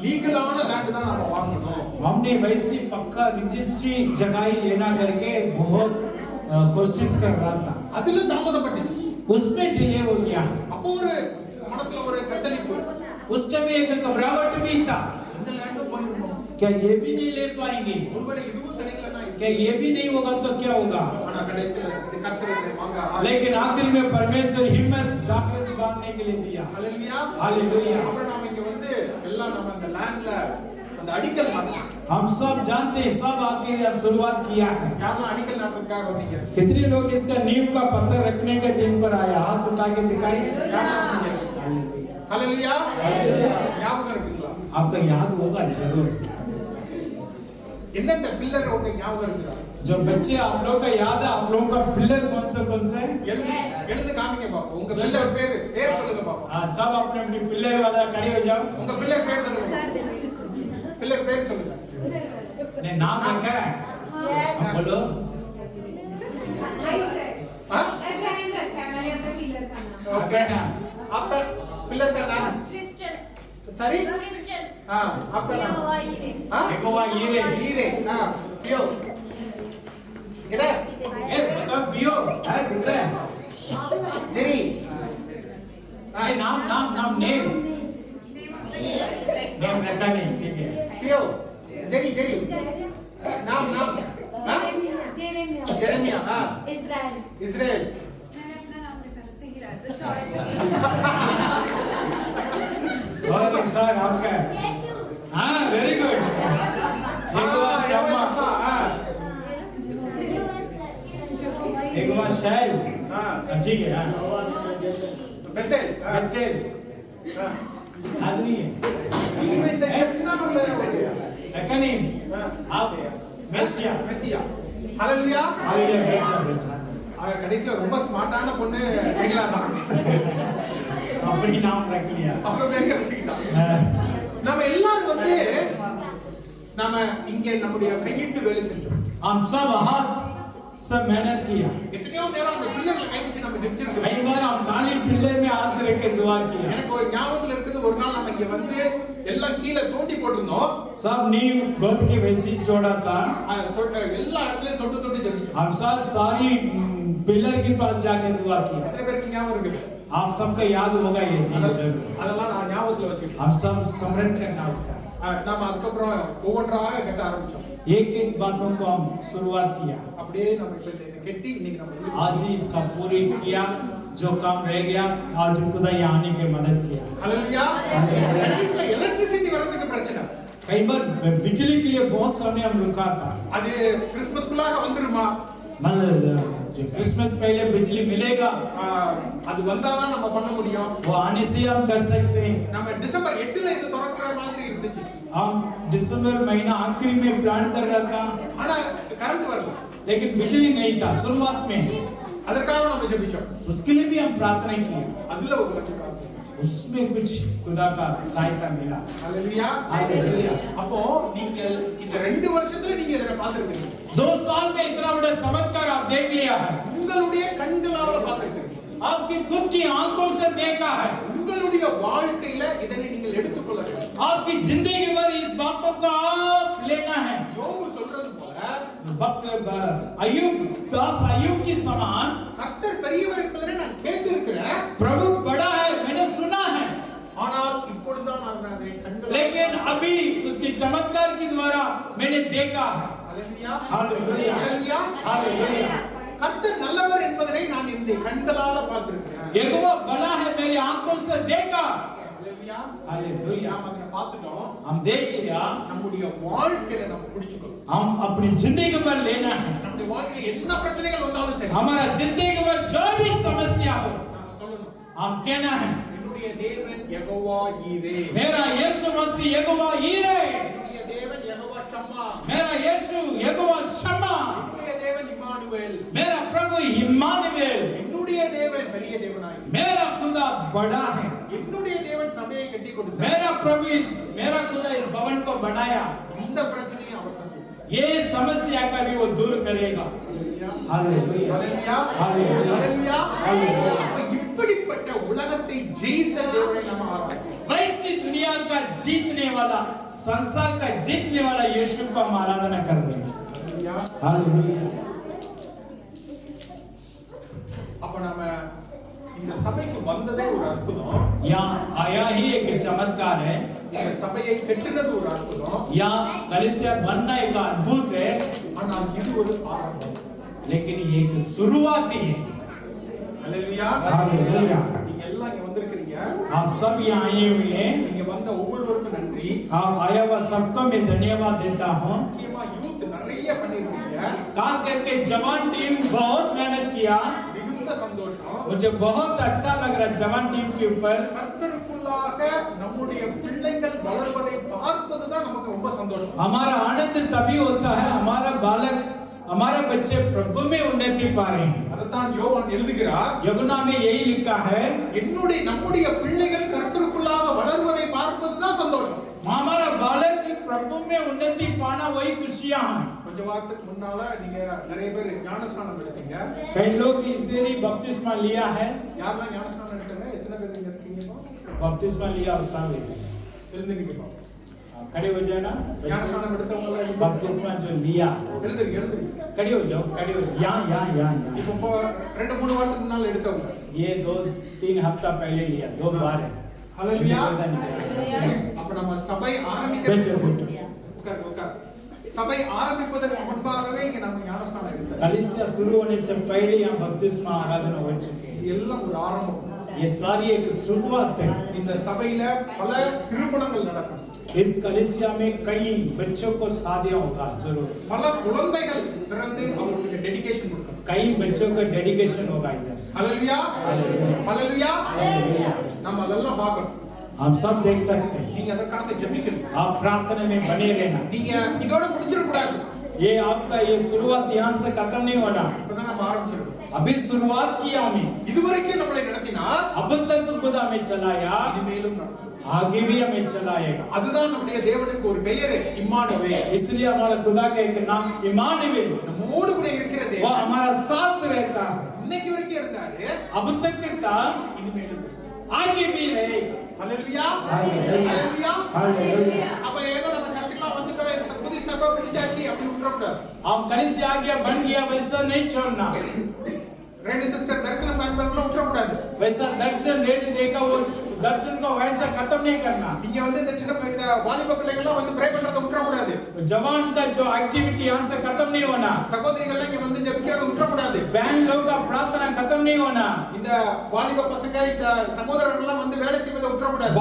लीगलाன லேண்ட் தான் நாம வாங்கணும். हमने वैसी पक्का रजिस्ट्री जगह ही लेना करके बहुत कोशिश कर रहा था। அதுல தாமதப்பட்டுச்சு. उसमें डिले हो गया। அப்போ ஒரு மனசுல ஒரு தத்தளிப்பு. उस टाइम एक घबराहट भी था, இந்த லேண்ட் போயிடும். क्या ये भी नहीं ले पाएंगे, ஒருவேளை இதுவும் கிடைக்கலனா क्या ये भी नहीं होगा तो क्या होगा। ஆனா கடைசில கர்த்தரே வாங்க. लेकिन आखिर में परमेश्वर हिम्मत डॉक्टर्स बांधने के लिए दिया। ஹalleluya. हालेलुया। அப்புறம் நாம இங்க வந்து எல்லாம் நம்ம அந்த லேண்ட்ல அந்த அடிக்கல் நாட்டு. हम सब जानते हैं, सब आके शुरुआत किया है। யாரெல்லாம் அடிக்கல் நாட்டுறதுக்காக வந்தீங்க? कितने लोग इसका नींव का पत्थर रखने के दिन पर आए? हाथ उठा के दिखाई। हालेलुया, ஞாபகம் இருக்குங்களா? आपका याद होगा जरूर। எந்தெந்த பில்லர் உங்க ஞாபகம் இருக்குதா? जो बच्चे आप लोग का याद है, आप लोगों का पिलर कौन से? எழுந்து காமிங்க பாப்போம். உங்க பில்லர் பேர் சொல்லுங்க பாப்போம். हाँ, सब अपने अपने पिलर वाला खड़े हो जाओ। உங்க பில்லர் பேர் சொல்லுங்க. पिलर पेड़ चलेगा ने नाम रखा है हम बोलो हाँ इब्राहिम रखा है मैंने अपने पिलर का नाम ओके ना आपका पिलर का नाम क्रिस्टल सॉरी क्रिस्टल हाँ आपका नाम हाँ यहोवा यीरे हाँ पियो इधर ए बताओ पियो है दिख रहा है जेरी ए नाम नेम रखा नहीं ठीक है पियो जेरी नाम हाँ जेरेमिया हाँ इस्राएल मैंने अपना नाम लिखा था हिरा तो शॉर्ट और सर आपका हाँ वेरी गुड यहोवा शम्मा यहोवा शैल हाँ ठीक है हाँ बेतेल हाँ आदमी है कितना बोला है रखा नहीं आप मेसिया हालेलुया हालेलुया बेचा அவ கடைசில ரொம்ப ஸ்மார்ட்டான பொண்ணு கையில இருந்தாங்க अपनी नाम रख लिया அப்ப பேருக்கு வச்சுக்கிட்டான் நாம எல்லாரும் வந்து நாம இங்க நம்முடைய கையிட்டு வேலை செஞ்சோம் हम सब हाथ सब मेहनत किया எத்தனையோ நேரம் அந்த பிள்ளைகளை கை வச்சு நம்ம ஜெபிச்சிருக்கோம் कई बार हम काली पिल्लर में हाथ रख के दुआ किया எனக்கு ஒரு ஞாபகத்துல இருக்குது ஒரு நாள் நம்ம இங்க வந்து எல்லாம் கீழே தோண்டி போட்டிருந்தோம் सब नींव गोद के वैसी जोड़ा था எல்லா இடத்துலயும் தொட்டு ஜெபிச்சோம் हम सब सारी पिल्लर के पास जाके दुआ किया எத்தனை பேருக்கு ஞாபகம் இருக்குது आप सबका याद होगा ये दिन जरूर அதெல்லாம் நான் ஞாபகத்துல வச்சிருக்கேன் हम सब स्मरण करना उसका நாம அதுக்கப்புறம் ஒவ்வொன்றாக கட்ட ஆரம்பிச்சோம் एक बातों को हम शुरुआत किया அப்படியே நம்ம இப்ப கெட்டி இன்னைக்கு நம்ம आज ही इसका पूरी किया जो काम रह गया आज खुदा यहाँ आने के मदद किया हालेलुया கடைசில எலக்ட்ரிசிட்டி வரதுக்கு பிரச்சனை कई बार बिजली के लिए बहुत समय हम रुका था அது கிறிஸ்மஸ்க்குள்ளாக வந்துருமா मतलब जो क्रिसमस पहले बिजली मिलेगा அது வந்தாதான் நம்ம பண்ண முடியும் वो आने से हम कर सकते हैं நம்ம டிசம்பர் 8ல இது திறக்கிற மாதிரி இருந்துச்சு हम दिसंबर महीना आखिरी में प्लान कर रहा था ஆனா கரண்ட் வரல लेकिन बिजली नहीं था शुरुआत में அதற்காக நம்ம ஜெபிச்சோம் उसके लिए भी हम प्रार्थना की அதுல ஒரு கொஞ்சம் காசு उसमें कुछ खुदा का सहायता मिला हालेलुया हालेलुया அப்போ நீங்க இந்த 2 வருஷத்துல நீங்க இத பார்த்திருக்கீங்க 2 साल में इतना बड़ा चमत्कार आप देख लिया है உங்களுடைய கண்களால பார்த்திருக்கீங்க आपकी खुद की आंखों से देखा है உங்களுடைய வாழ்க்கையில இதனை நீங்கள் எடுத்துக்கொள்ள வேண்டும் आपकी जिंदगी भर इस बातों का आप लेना है யோபு சொல்றது போல वक्त अय्यूब दास अय्यूब की समान கர்த்தர் பெரியவர் என்பதை நான் கேட்டிருக்கிறேன் प्रभु बड़ा है मैंने सुना है ஆனால் இப்பொழுதுதான் நான் அதை கண்களால் लेकिन अभी उसके चमत्कार के द्वारा मैंने देखा है हालेलुया हालेलुया हालेलुया हालेलुया கர்த்தர் நல்லவர் என்பதை நான் என்னுடைய கண்களால பார்த்திருக்கிறேன் यहोवा बड़ा है मेरी आंखों से देखा हालेलुया हालेलुया நாம அதை பார்த்துட்டோம் हम देख लिया நம்முடைய வாழ்க்கையில நம்ம பிடிச்சுக்கணும் हम अपनी जिंदगी पर लेना है நம்முடைய வாழ்க்கையில என்ன பிரச்சனைகள் வந்தாலும் சரி हमारा जिंदगी पर जो भी समस्या हो நாம சொல்லணும் हम कहना है என்னுடைய தேவன் யெகோவா ஈரே मेरा यीशु मसीह यहोवा ईरे என்னுடைய தேவன் யெகோவா ஷம்மா मेरा यीशु यहोवा शम्मा என்னுடைய தேவன் இம்மானுவேல் मेरा प्रभु इम्मानुएल என்னுடைய தேவன் பெரிய தேவனாய் मेरा खुदा बड़ा है என்னுடைய தேவன் சபையை கட்டி கொடுத்தார் मेरा खुदा इस भवन को बनाया இந்த பிரச்சனையை அவர் சந்தித்தார் ये समस्या का भी वो दूर करेगा hallelujah hallelujah hallelujah hallelujah hallelujah இப்படிப்பட்ட உலகத்தை ஜெயித்த தேவனை நாம் ஆராதிக்கிறோம் वैसी दुनिया का जीतने वाला संसार का जीतने वाला यीशु को हम आराधना कर रहे हैं हालेलुया அப்ப நாம இந்த சபைக்கு வந்ததே ஒரு அற்புதம் यहाँ आया ही एक चमत्कार है இந்த சபையை கட்டினது ஒரு அற்புதம் यहाँ कलीसिया बनना एक अद्भुत है ஆனால் இது ஒரு ஆரம்பம் लेकिन ये एक शुरुआत ही है हालेलुया हालेलुया நீங்க எல்லாம் இங்க வந்திருக்கீங்க आप सब यहाँ आए हुए हैं நீங்க வந்த ஒவ்வொருவருக்கும் நன்றி. आप आया हुआ सबको मैं धन्यवाद देता हूँ முக்கியமா யூத் நிறைய பண்ணிருக்கீங்க. खास करके जवान टीम बहुत मेहनत किया மிகுந்த சந்தோஷம். मुझे बहुत अच्छा लग रहा है जवान टीम के ऊपर கர்த்தருக்குள்ளாக நம்முடைய பிள்ளைகள் வளர்வதை பார்ப்பதுதான் நமக்கு ரொம்ப சந்தோஷம். हमारा आनंद तभी होता है हमारा बालक हमारे बच्चे प्रभु में उन्नति पा रहे हैं அதைத்தான் யோவான் எழுதுகிறார். यमुना में यही लिखा है நம்முடைய பிள்ளைகள் கர்த்தருக்குள்ளாக வளர்வதை பார்ப்பதுதான் சந்தோஷம். हमारा बालक प्रभु में उन्नति पाना वही खुशियां हैं கொஞ்ச வாரத்துக்கு முன்னால நீங்க நிறைய பேர் ஞானஸ்நானம் எடுத்தீங்க. कई लोग इस देरी बपतिस्मा लिया है யாரெல்லாம் ஞானஸ்நானம் எடுத்தாங்க? எத்தனை பேர் இங்க இருக்கீங்க? बपतिस्मा लिया और सब எழுந்துங்க பாப்போம். खड़े हो जाए ना ஞானஸ்நானம் எடுத்தவங்க எல்லாம் बपतिस्मा जो लिया எழுந்துங்க. खड़े हो जाओ यहाँ இப்போ 2-3 வாரத்துக்கு முன்னால எடுத்தவங்க. ये 2-3 हफ्ता पहले लिया 2 बार है ஹalleluya. அப்ப நம்ம சபை ஆரம்பிக்கிறதுக்கு உட்கார். சபை ஆரம்பிப்பதற்கு முன்பாகவே இங்க நம்ம ஞானஸ்நானம் எடுத்தோம். कलीसिया शुरू होने से पहले यहाँ बपतिस्मा आराधना हो चुकी है இது எல்லாம் ஒரு ஆரம்பம். ये सारी एक शुरुआत है இந்த சபையில பல திருமணங்கள் நடக்கும். इस कलीसिया में कई बच्चों को शादियां होगा जरूर பல குழந்தைகள் பிறந்து அவங்களுக்கு டெடிகேஷன் கொடுக்கணும். कई बच्चों का डेडिकेशन होगा इधर ஹalleluya. ஹalleluya. நம்ம அதெல்லாம் பார்க்கணும். हम सब देख सकते हैं நீங்க அதற்காக ஜெபிக்கணும். आप प्रार्थना में बने रहना நீங்க இதோட முடிச்சிர கூடாது. ये आपका ये शुरुआत यहाँ से खत्म नहीं होना இப்பதான் நம்ம ஆரம்பிச்சிருக்கோம். अभी शुरुआत किया हमें இதுவரைக்கும் நம்மளை நடத்தினார். अब तक खुदा हमें चलाया இனிமேலும் நடத்தும். आगे भी हमें चलाएगा அதுதான் நம்முடைய தேவனுக்கு ஒரு பெயர் இம்மானுவேல். इसलिए हमारा खुदा का एक नाम इमानुएल நம்மோடு கூட இருக்கிற वो தேவன் हमारा साथ रहता है இன்னைக்கு வரைக்கும் இருந்தாரு. अब तक था இனிமேலும் आगे भी रहेगा ஹalleluya. Hallelujah. ஹalleluya. हालेलुया அப்ப ஏதோ நம்ம சர்ச்சுக்குலாம் வந்துட்டோம் புது சபை பிடிச்சாச்சு அப்படி விட்டுறக்கூடாது. हम कलीसिया आ गया बन गया वैसा नहीं छोड़ना ரெண்டு சிஸ்டர் தரிசனம் காண்பதெல்லாம் விட்டுறக்கூடாது. वैसा दर्शन रेट देखा वो दर्शन को वैसा खत्म नहीं करना இங்க வந்து இந்த வாலிப பிள்ளைகள்லாம் வந்து ப்ரே பண்றத விட்டுறக்கூடாது. जवान का जो एक्टिविटी यहाँ से खत्म नहीं होना சகோதரிகள் இங்க வந்து ஜெபிக்கிறத விட்டுறக்கூடாது. बहन लोग का प्रार्थना खत्म नहीं होना இந்த வாலிப பசங்க இந்த சகோதரர்கள் எல்லாம் வந்து வேலை செய்வதை விட்டுறக்கூடாது.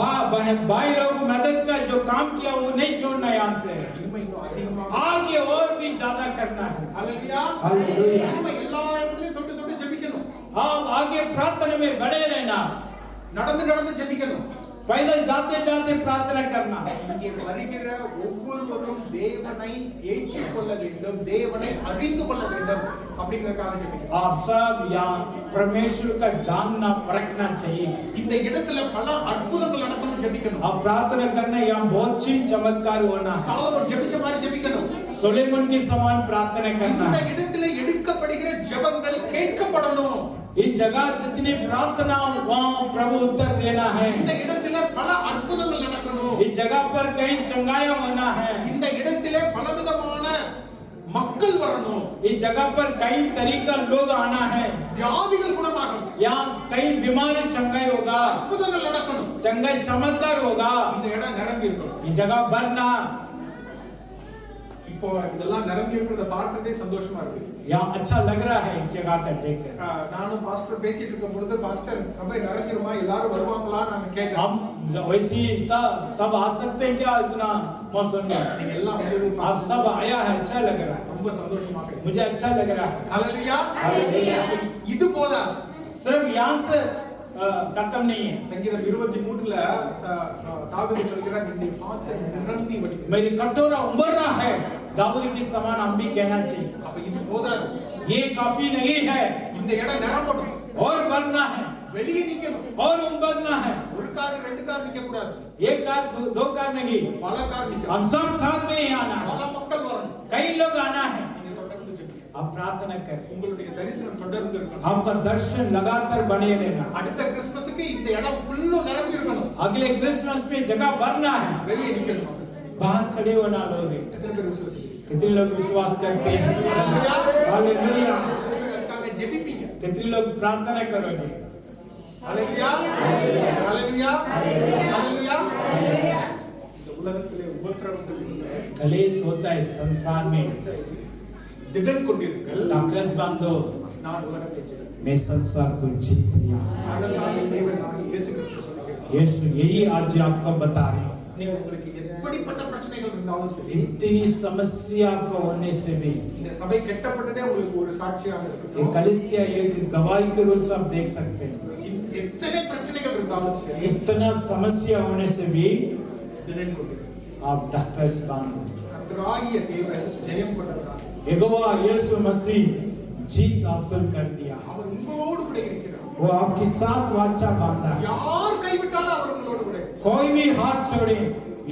भाई लोग मदद का जो काम किया वो नहीं छोड़ना यहाँ से இனிமே இன்னும் அதிகமா आगे और भी ज्यादा करना है ஹalleluya. हालेलुया இனிமே எல்லா இடத்துலயும் தொட்டு ஜெபிக்கணும். आप आगे प्रार्थना में बड़े रहना நடந்து ஜெபிக்கணும். पैदल जाते जाते प्रार्थना करना இங்கே வருகிற ஒவ்வொருவரும் தேவனை ஏற்றுக்கொள்ள வேண்டும், தேவனை அறிந்து கொள்ள வேண்டும் அப்படிங்கறதுக்காக ஜெபிக்கணும். आप सब यहाँ परमेश्वर का जानना परखना चाहिए இந்த இடத்துல பல அற்புதங்கள் நடக்கணும் ஜெபிக்கணும். आप प्रार्थना करना यहाँ बहुत चीज चमत्कार होना சாலமோன் ஜெபிச்ச மாதிரி ஜெபிக்கணும். सुलेमान के समान प्रार्थना करना இந்த இடத்துல எடுக்கப்படுகிற ஜெபங்கள் கேட்கப்படணும். इस जगह जितनी प्रार्थना वहाँ प्रभु उत्तर देना है இந்த இடத்துல பல அற்புதங்கள் நடக்கணும். इस जगह पर कहीं चंगाया होना है இந்த இடத்துல பலவிதமான மக்கள் வரணும். इस जगह पर कई तरीका लोग आना है வியாதிகள் குணமாகணும். यहाँ कई बीमारी चंगाई होगा அற்புதங்கள் நடக்கணும். चंगाई चमत्कार होगा இந்த இடம் நிரம்பி இருக்கணும். इस जगह भरना இப்போ இதெல்லாம் நிரம்பி இருக்கிறத பார்க்கறதே சந்தோஷமா இருக்கு. यहाँ अच्छा लग रहा है इस जगह का देखकर நானும் பாஸ்டர் பேசிட்டு இருக்கும் பொழுது பாஸ்டர் சபை நிறைஞ்சிருமா எல்லாரும் வருவாங்களா நான் கேட்டேன். हम वैसे ही था सब आ सकते हैं क्या इतना मौसम में நீங்க எல்லாம் வந்து आप सब आया है अच्छा लग रहा है ரொம்ப சந்தோஷமாக இருக்கு. मुझे अच्छा लग रहा है ஹalleluya. हालेलुया இது போதா सिर्फ यहाँ से खत्म नहीं है சங்கீதம் 23ல தாவீது சொல்கிறார் என்னை பார்த்து நிரம்பி வடிக்கும். मेरी कटोरा उबर रहा है दाऊद की समान हम भी कहना चाहिए அப்ப இது போதாது. ये काफी नहीं है இந்த இடம் நிரம்பணும். और भरना है வெளியே நிக்கணும். और उबरना है ஒரு கார் ரெண்டு கார் நிக்க கூடாது. एक कार दो कार नहीं பல கார் நிக்கணும். हम सब कार में ही आना பல है மக்கள் வரணும். कई लोग आना है நீங்க தொடர்ந்து ஜெபிக்கணும். आप प्रार्थना करें உங்களுடைய தரிசனம் தொடர்ந்து இருக்கணும். आपका दर्शन लगातार बने रहना அடுத்த கிறிஸ்மஸுக்கு இந்த இடம் ஃபுல்லும் நிரம்பி இருக்கணும். अगले क्रिसमस में जगह भरना है வெளியே நிக்கணும். बाहर खड़े होना लोग எத்தனை பேர் விசுவாசிக்கிறீங்க? कितने लोग विश्वास करते हैं हालेलुया எத்தனை பேர் அதுக்காக ஜெபிப்பீங்க? कितने लोग प्रार्थना करोगे ஹalleluya. ஹalleluya. ஹalleluya. இந்த உலகத்திலே உபத்திரவங்கள் இல்லை. कलेश होता है संसार में திடன் கொண்டிருங்கள். डाकरस बांधो நான் உலகத்தை ஜெயித்தேன். मैं संसार को जीत लिया அதனாலே தேவன் நான் இயேசு கிறிஸ்து சொல்லுகிறார். यीशु यही आज आपको बता रहे हैं। நீங்க உங்களுக்கு எப்படிப்பட்ட பிரச்சனைகள் இருந்தாலும் சரி, इतनी समस्या को होने से भी இந்த சபை கட்டப்பட்டதே உங்களுக்கு ஒரு சாட்சியாக ये இருக்கட்டும். कलीसिया एक गवाही के रूप से आप देख सकते हैं। எத்தனை பிரச்சனைகள் இருந்தாலும் சரி, इतना समस्या होने से भी திடன் கொண்டு आप ढाढस बांधो। கர்த்தராகிய தேவன் ஜெயம் கொண்டவராக यहोवा यीशु मसीह जीत हासिल कर दिया। அவர் உங்களோடு கூட இருக்கிறார். वो आपके साथ वाचा बांधा है। யார் கைவிட்டாலும் அவர் உங்களோடு கூட இருக்கிறார். कोई भी हाथ छोड़े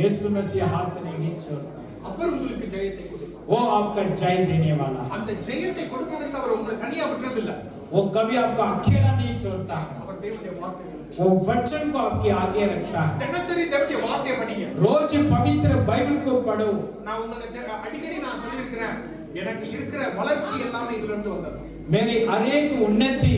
यीशु मसीह हाथ नहीं छोड़ता। அவர் உங்களுக்கு ஜெயத்தை கொடுப்பார். वो आपका जय देने वाला है। அந்த ஜெயத்தை கொடுப்பதற்கு அவர் உங்களை தனியா விட்டுறதில்ல. वो कभी आपको अकेला नहीं छोड़ता है। அவர் தேவனுடைய வார்த்தையை वो वचन को आपके आगे रखता है। தினசரி தேவனுடைய வார்த்தையை படிங்க. रोज पवित्र बाइबल को पढ़ो। நான் உங்களுக்கு அடிக்கடி நான் சொல்லியிருக்கிறேன், எனக்கு இருக்கிற வளர்ச்சி எல்லாமே இதுல இருந்து வந்தது. मेरी अनेक उन्नति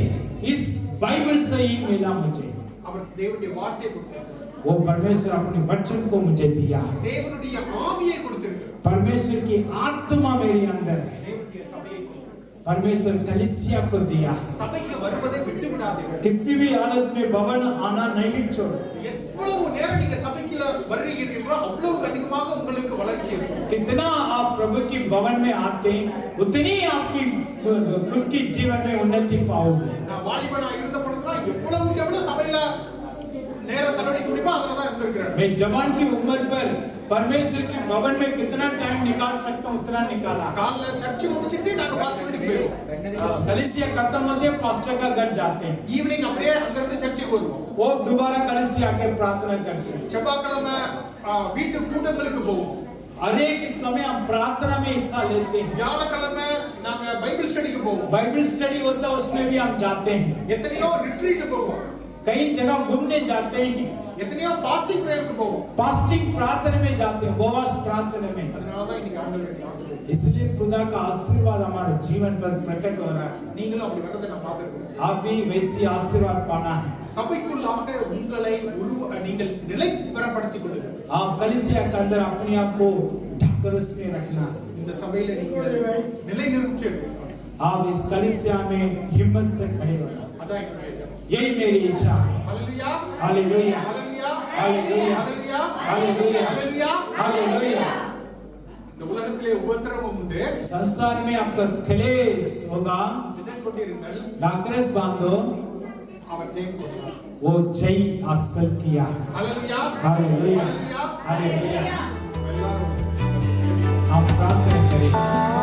इस बाइबल से ही मिला मुझे। அவர் தேவனுடைய வார்த்தையை கொடுத்தார். वो परमेश्वर अपने वचन को मुझे दिया। தேவனுடைய ஆவியை கொடுத்திருக்கிறார். परमेश्वर की आत्मा मेरे अंदर है। தேவனுடைய சபையை கொடுத்தார். परमेश्वर कलीसिया को दिया। சபைக்கு வருவதை விட்டு விடாதீர்கள். किसी भी हालत में भवन आना नहीं छोड़ो। எவ்வளவு நேரம் நீங்க சபைக்குள்ள வருகிறீர்களோ அவ்வளவு அதிகமாக உங்களுக்கு வளர்ச்சி இருக்கும். कितना आप प्रभु की भवन में आते हैं उतनी आपकी खुद की जीवन में उन्नति पाओगे। நான் வாலிபனா இருந்த பொழுதுலாம் எவ்வளவுக்கு எவ்வளவு சபையில நேரம் செலவழிக்க முடியுமோ அதுல தான் இருந்திருக்கிறேன். मैं जवान की उम्र पर परमेश्वर के भवन में कितना टाइम निकाल सकता हूँ उतना निकाला। காலைல சர்ச் முடிச்சிட்டு நாங்க பாஸ்டர் வீட்டுக்கு போயிடுவோம். कलीसिया खत्म होते हैं पास्टर का घर जाते हैं। ஈவினிங் அப்படியே அங்க இருந்து சர்ச்சுக்கு வருவோம். वो दोबारा कलीसिया आके प्रार्थना करते हैं। செவ்வாய்க்கிழமை வீட்டு கூட்டங்களுக்கு போவோம். हर एक समय हम प्रार्थना में हिस्सा लेते हैं। வியாழக்கிழமை நாங்க பைபிள் ஸ்டடிக்கு போவோம். बाइबल स्टडी होता है उसमें भी हम जाते हैं। எத்தனையோ ரிட்ரீட் போவோம். कई जगह घूमने जाते हैं। எத்தனையோ ஃபாஸ்டிங் பிரேயருக்கு போவோம். फास्टिंग प्रार्थना में जाते हैं, उपवास प्रार्थना में। அதனால தான் இன்னைக்கு ஆண்டவருடைய ஆசீர்வாதம். इसलिए खुदा का आशीर्वाद हमारे जीवन पर प्रकट हो रहा है। நீங்களும் அப்படி வரதை நான் பார்த்திருக்கிறேன். आप भी वैसी आशीर्वाद पाना है। சபைக்குள்ளாக உங்களை நீங்கள் நிலைப்படுத்திக் கொள்ளுங்கள். आप कलीसिया के अंदर अपने आप को ढककर उसमें रखना। இந்த சபையில நீங்கள் நிலைநிறுத்தி आप इस कलीसिया में हिम्मत से खड़े होना। அதான் என்னுடைய ஜெபம். यही मेरी इच्छा है। ஹalleluya हालेलुया ஹalleluya हालेलुया ஹalleluya हालेलुया ஹalleluya. हालेलुया। இந்த உலகத்திலே உபத்திரவம் உண்டு. संसार में आपका क्लेश होगा, நினைத்துக் கொண்டிருங்கள், डाकरेस बांधो, அவர் ஜெயம் கொடுத்தார். वो जय हासिल किया। ஹalleluya हालेलुया ஹalleluya. हालेलुया। எல்லாரும் आप प्रार्थना करें।